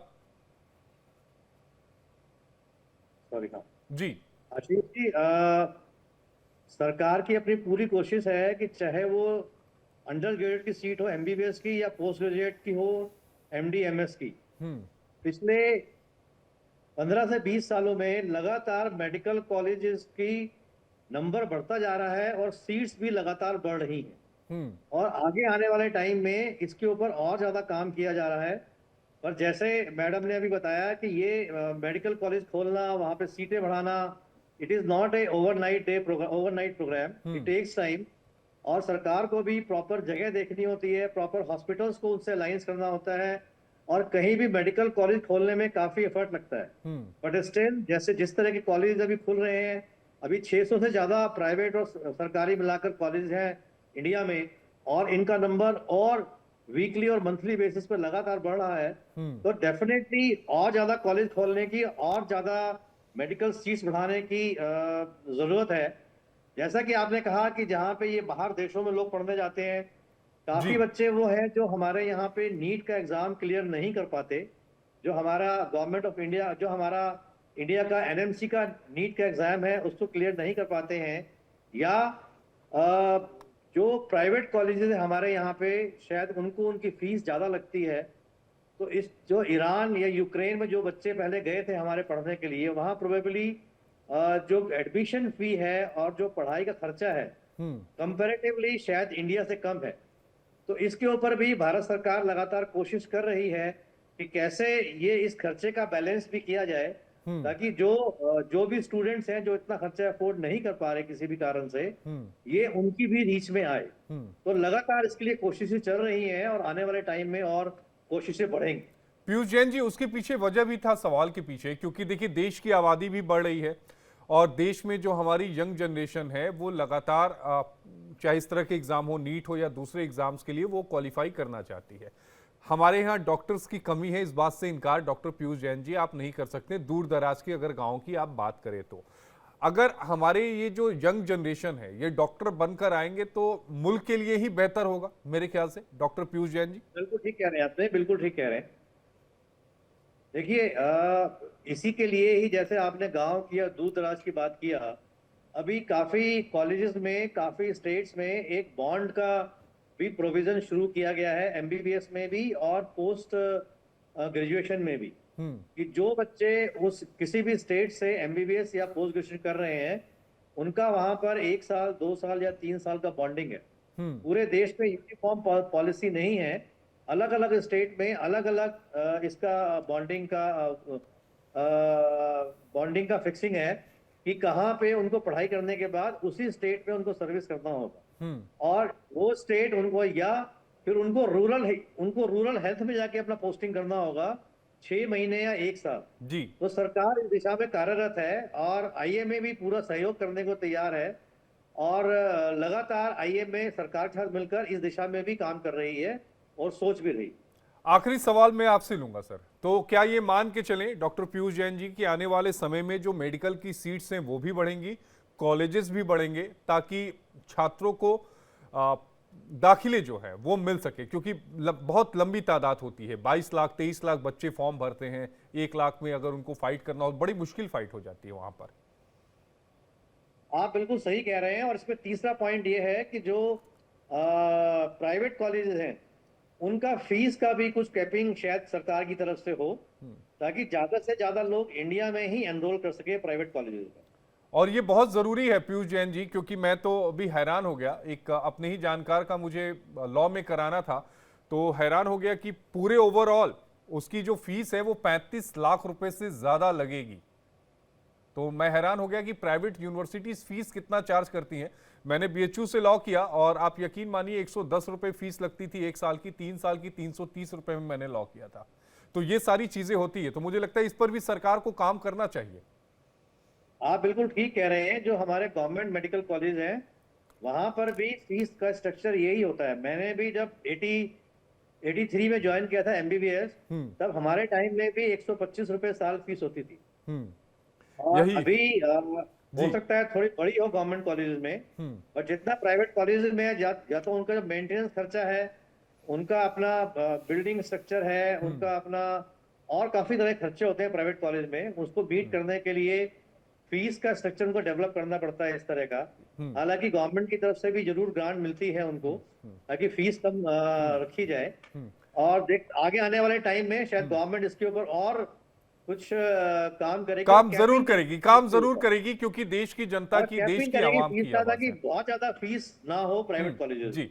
सॉरी जी आशीष जी, सरकार की अपनी पूरी कोशिश है कि चाहे वो अंडर ग्रेजुएट की सीट हो एमबीबीएस की, या पोस्ट ग्रेजुएट की हो एमडी एमएस की, पिछले 15 से 20 सालों में लगातार मेडिकल कॉलेजेस की नंबर बढ़ता जा रहा है और सीट्स भी लगातार बढ़ रही हैं, और आगे आने वाले टाइम में इसके ऊपर और ज्यादा काम किया जा रहा है। पर जैसे मैडम ने अभी बताया कि ये मेडिकल कॉलेज खोलना, वहां पे सीटें बढ़ाना, it is not a overnight program, it takes time, और सरकार को भी प्रॉपर जगह देखनी होती है, प्रॉपर हॉस्पिटल्स को उनसे अलाइंस करना होता है, और कहीं भी मेडिकल कॉलेज खोलने में काफी एफर्ट लगता है। बट स्टिल जैसे जिस तरह के कॉलेज अभी खुल रहे हैं, अभी 600 से ज्यादा प्राइवेट और सरकारी मिलाकर कॉलेज हैं इंडिया में, और इनका नंबर और वीकली और मंथली बेसिस पर लगातार बढ़ रहा है। तो डेफिनेटली और ज्यादा कॉलेज खोलने की, और ज्यादा मेडिकल सीट्स बढ़ाने की जरूरत है। जैसा कि आपने कहा कि जहाँ पे ये बाहर देशों में लोग पढ़ने जाते हैं, काफी बच्चे वो हैं जो हमारे यहाँ पे नीट का एग्जाम क्लियर नहीं कर पाते, जो हमारा गवर्नमेंट ऑफ इंडिया, जो हमारा इंडिया का एनएमसी का नीट का एग्जाम है उसको क्लियर नहीं कर पाते हैं, या जो प्राइवेट कॉलेजेस है हमारे यहाँ पे, शायद उनको उनकी फीस ज़्यादा लगती है। तो इस जो ईरान या यूक्रेन में जो बच्चे पहले गए थे हमारे पढ़ने के लिए, वहाँ प्रोबेबली जो एडमिशन फी है और जो पढ़ाई का खर्चा है कंपैरेटिवली शायद इंडिया से कम है। तो इसके ऊपर भी भारत सरकार लगातार कोशिश कर रही है कि कैसे ये इस खर्चे का बैलेंस भी किया जाए, ताकि जो भी स्टूडेंट्स हैं जो इतना खर्चा अफोर्ड नहीं कर पा रहे किसी भी कारण से, ये उनकी भी रीच में आए। तो लगातार इसके लिए कोशिशें चल रही हैं और आने वाले टाइम में और कोशिशें बढ़ेंगी। पीयूष जैन जी, उसके पीछे वजह भी था सवाल के पीछे, क्योंकि देखिए देश की आबादी भी बढ़ रही है और देश में जो हमारी यंग जनरेशन है वो लगातार चाहे इस तरह के एग्जाम हो, नीट हो या दूसरे एग्जाम्स के लिए, वो क्वालिफाई करना चाहती है। हमारे यहाँ डॉक्टर्स की कमी है, इस बात से इनकार डॉक्टर पीयूष जैन जी आप नहीं कर सकते। दूर दराज की अगर गाँव की आप बात करें तो अगर हमारे ये जो यंग जनरेशन है ये डॉक्टर बनकर आएंगे तो मुल्क के लिए ही बेहतर होगा मेरे ख्याल से। डॉक्टर पीयूष जैन जी बिल्कुल ठीक कह रहे हैं आपने, बिल्कुल ठीक कह रहे हैं। देखिए, इसी के लिए ही जैसे आपने गांव की या दूर दराज की बात किया, अभी काफी कॉलेजेस में, काफी स्टेट्स में एक बॉन्ड का भी प्रोविजन शुरू किया गया है, एमबीबीएस में भी और पोस्ट ग्रेजुएशन में भी, कि जो बच्चे उस किसी भी स्टेट से एमबीबीएस या पोस्ट ग्रेजुएशन कर रहे हैं, उनका वहां पर 1 साल 2 साल या 3 साल का बॉन्डिंग है। पूरे देश में यूनिफॉर्म पॉलिसी नहीं है, अलग अलग स्टेट में अलग अलग इसका बॉन्डिंग का फिक्सिंग है कि कहाँ पे उनको पढ़ाई करने के बाद उसी स्टेट में उनको सर्विस करना होगा, और वो स्टेट उनको, या फिर उनको रूरल हेल्थ में जाके अपना पोस्टिंग करना होगा 6 महीने या 1 साल जी। तो सरकार इस दिशा में कार्यरत है और आईएमए भी पूरा सहयोग करने को तैयार है, और लगातार आईएमए सरकार के साथ मिलकर इस दिशा में भी काम कर रही है और सोच भी रही। आखिरी सवाल मैं आपसे लूंगा सर, तो क्या ये मान के चलें डॉक्टर पीयूष जैन जी कि आने वाले समय में जो मेडिकल की सीट्स हैं वो भी बढ़ेंगी, कॉलेजेस भी बढ़ेंगे, ताकि छात्रों को दाखिले जो है वो मिल सके, क्योंकि बहुत लंबी तादाद होती है, 22 लाख 23 लाख बच्चे फॉर्म भरते हैं, 1 लाख में अगर उनको फाइट करना हो बड़ी मुश्किल फाइट हो जाती है वहां पर। आप बिल्कुल सही कह रहे हैं, और इसमें तीसरा पॉइंट ये है कि जो प्राइवेट कॉलेजेस हैं उनका फीस का भी कुछ कैपिंग शायद सरकार की तरफ से हो, ताकि ज्यादा से ज्यादा लोग इंडिया में ही एनरोल कर सके प्राइवेट कॉलेजेस में। और ये बहुत जरूरी है पीयूष जैन जी, क्योंकि मैं तो अभी हैरान हो गया, एक अपने ही जानकार का मुझे लॉ में कराना था, तो हैरान हो गया कि पूरे ओवरऑल उसकी जो फीस है वो 35 लाख रुपए से ज्यादा लगेगी। तो मैं हैरान हो गया कि प्राइवेट यूनिवर्सिटीज फीस कितना चार्ज करती हैं। मैंने बीएचयू से लॉ किया और आप यकीन मानिए 110 रुपए फीस लगती थी 1 साल की, 3 साल की 330 रुपए में मैंने लॉ किया था। तो ये सारी चीजें होती है, तो मुझे लगता है इस पर भी सरकार को काम करना चाहिए। आप बिल्कुल ठीक कह रहे हैं, जो हमारे गवर्नमेंट मेडिकल कॉलेज हैं वहां पर भी फीस का स्ट्रक्चर यही होता है। मैंने भी जब 83 में ज्वाइन किया था एमबीबीएस, तब हमारे टाइम में भी 125 रुपए साल फीस होती थी। और अभी हो सकता है थोड़ी बड़ी हो गवर्नमेंट कॉलेजेस में, और जितना प्राइवेट कॉलेजेस में है, या तो उनका जो मेंटेनेंस खर्चा है, उनका अपना बिल्डिंग स्ट्रक्चर है, उनका अपना और काफी तरह के खर्चे होते हैं प्राइवेट कॉलेज में, उसको बीट करने के लिए फीस का स्ट्रक्चर उनको डेवलप करना पड़ता है इस तरह का। हालांकि गवर्नमेंट की तरफ से भी जरूर ग्रांट मिलती है उनको, ताकि फीस कम रखी जाए, और आगे आने वाले टाइम में शायद गवर्नमेंट इसके ऊपर और कुछ काम करेगी, काम जरूर करेगी, क्योंकि देश की जनता की, देश की आवाम की आवाज है। बहुत ज्यादा फीस ना हो प्राइवेट कॉलेजेस। जी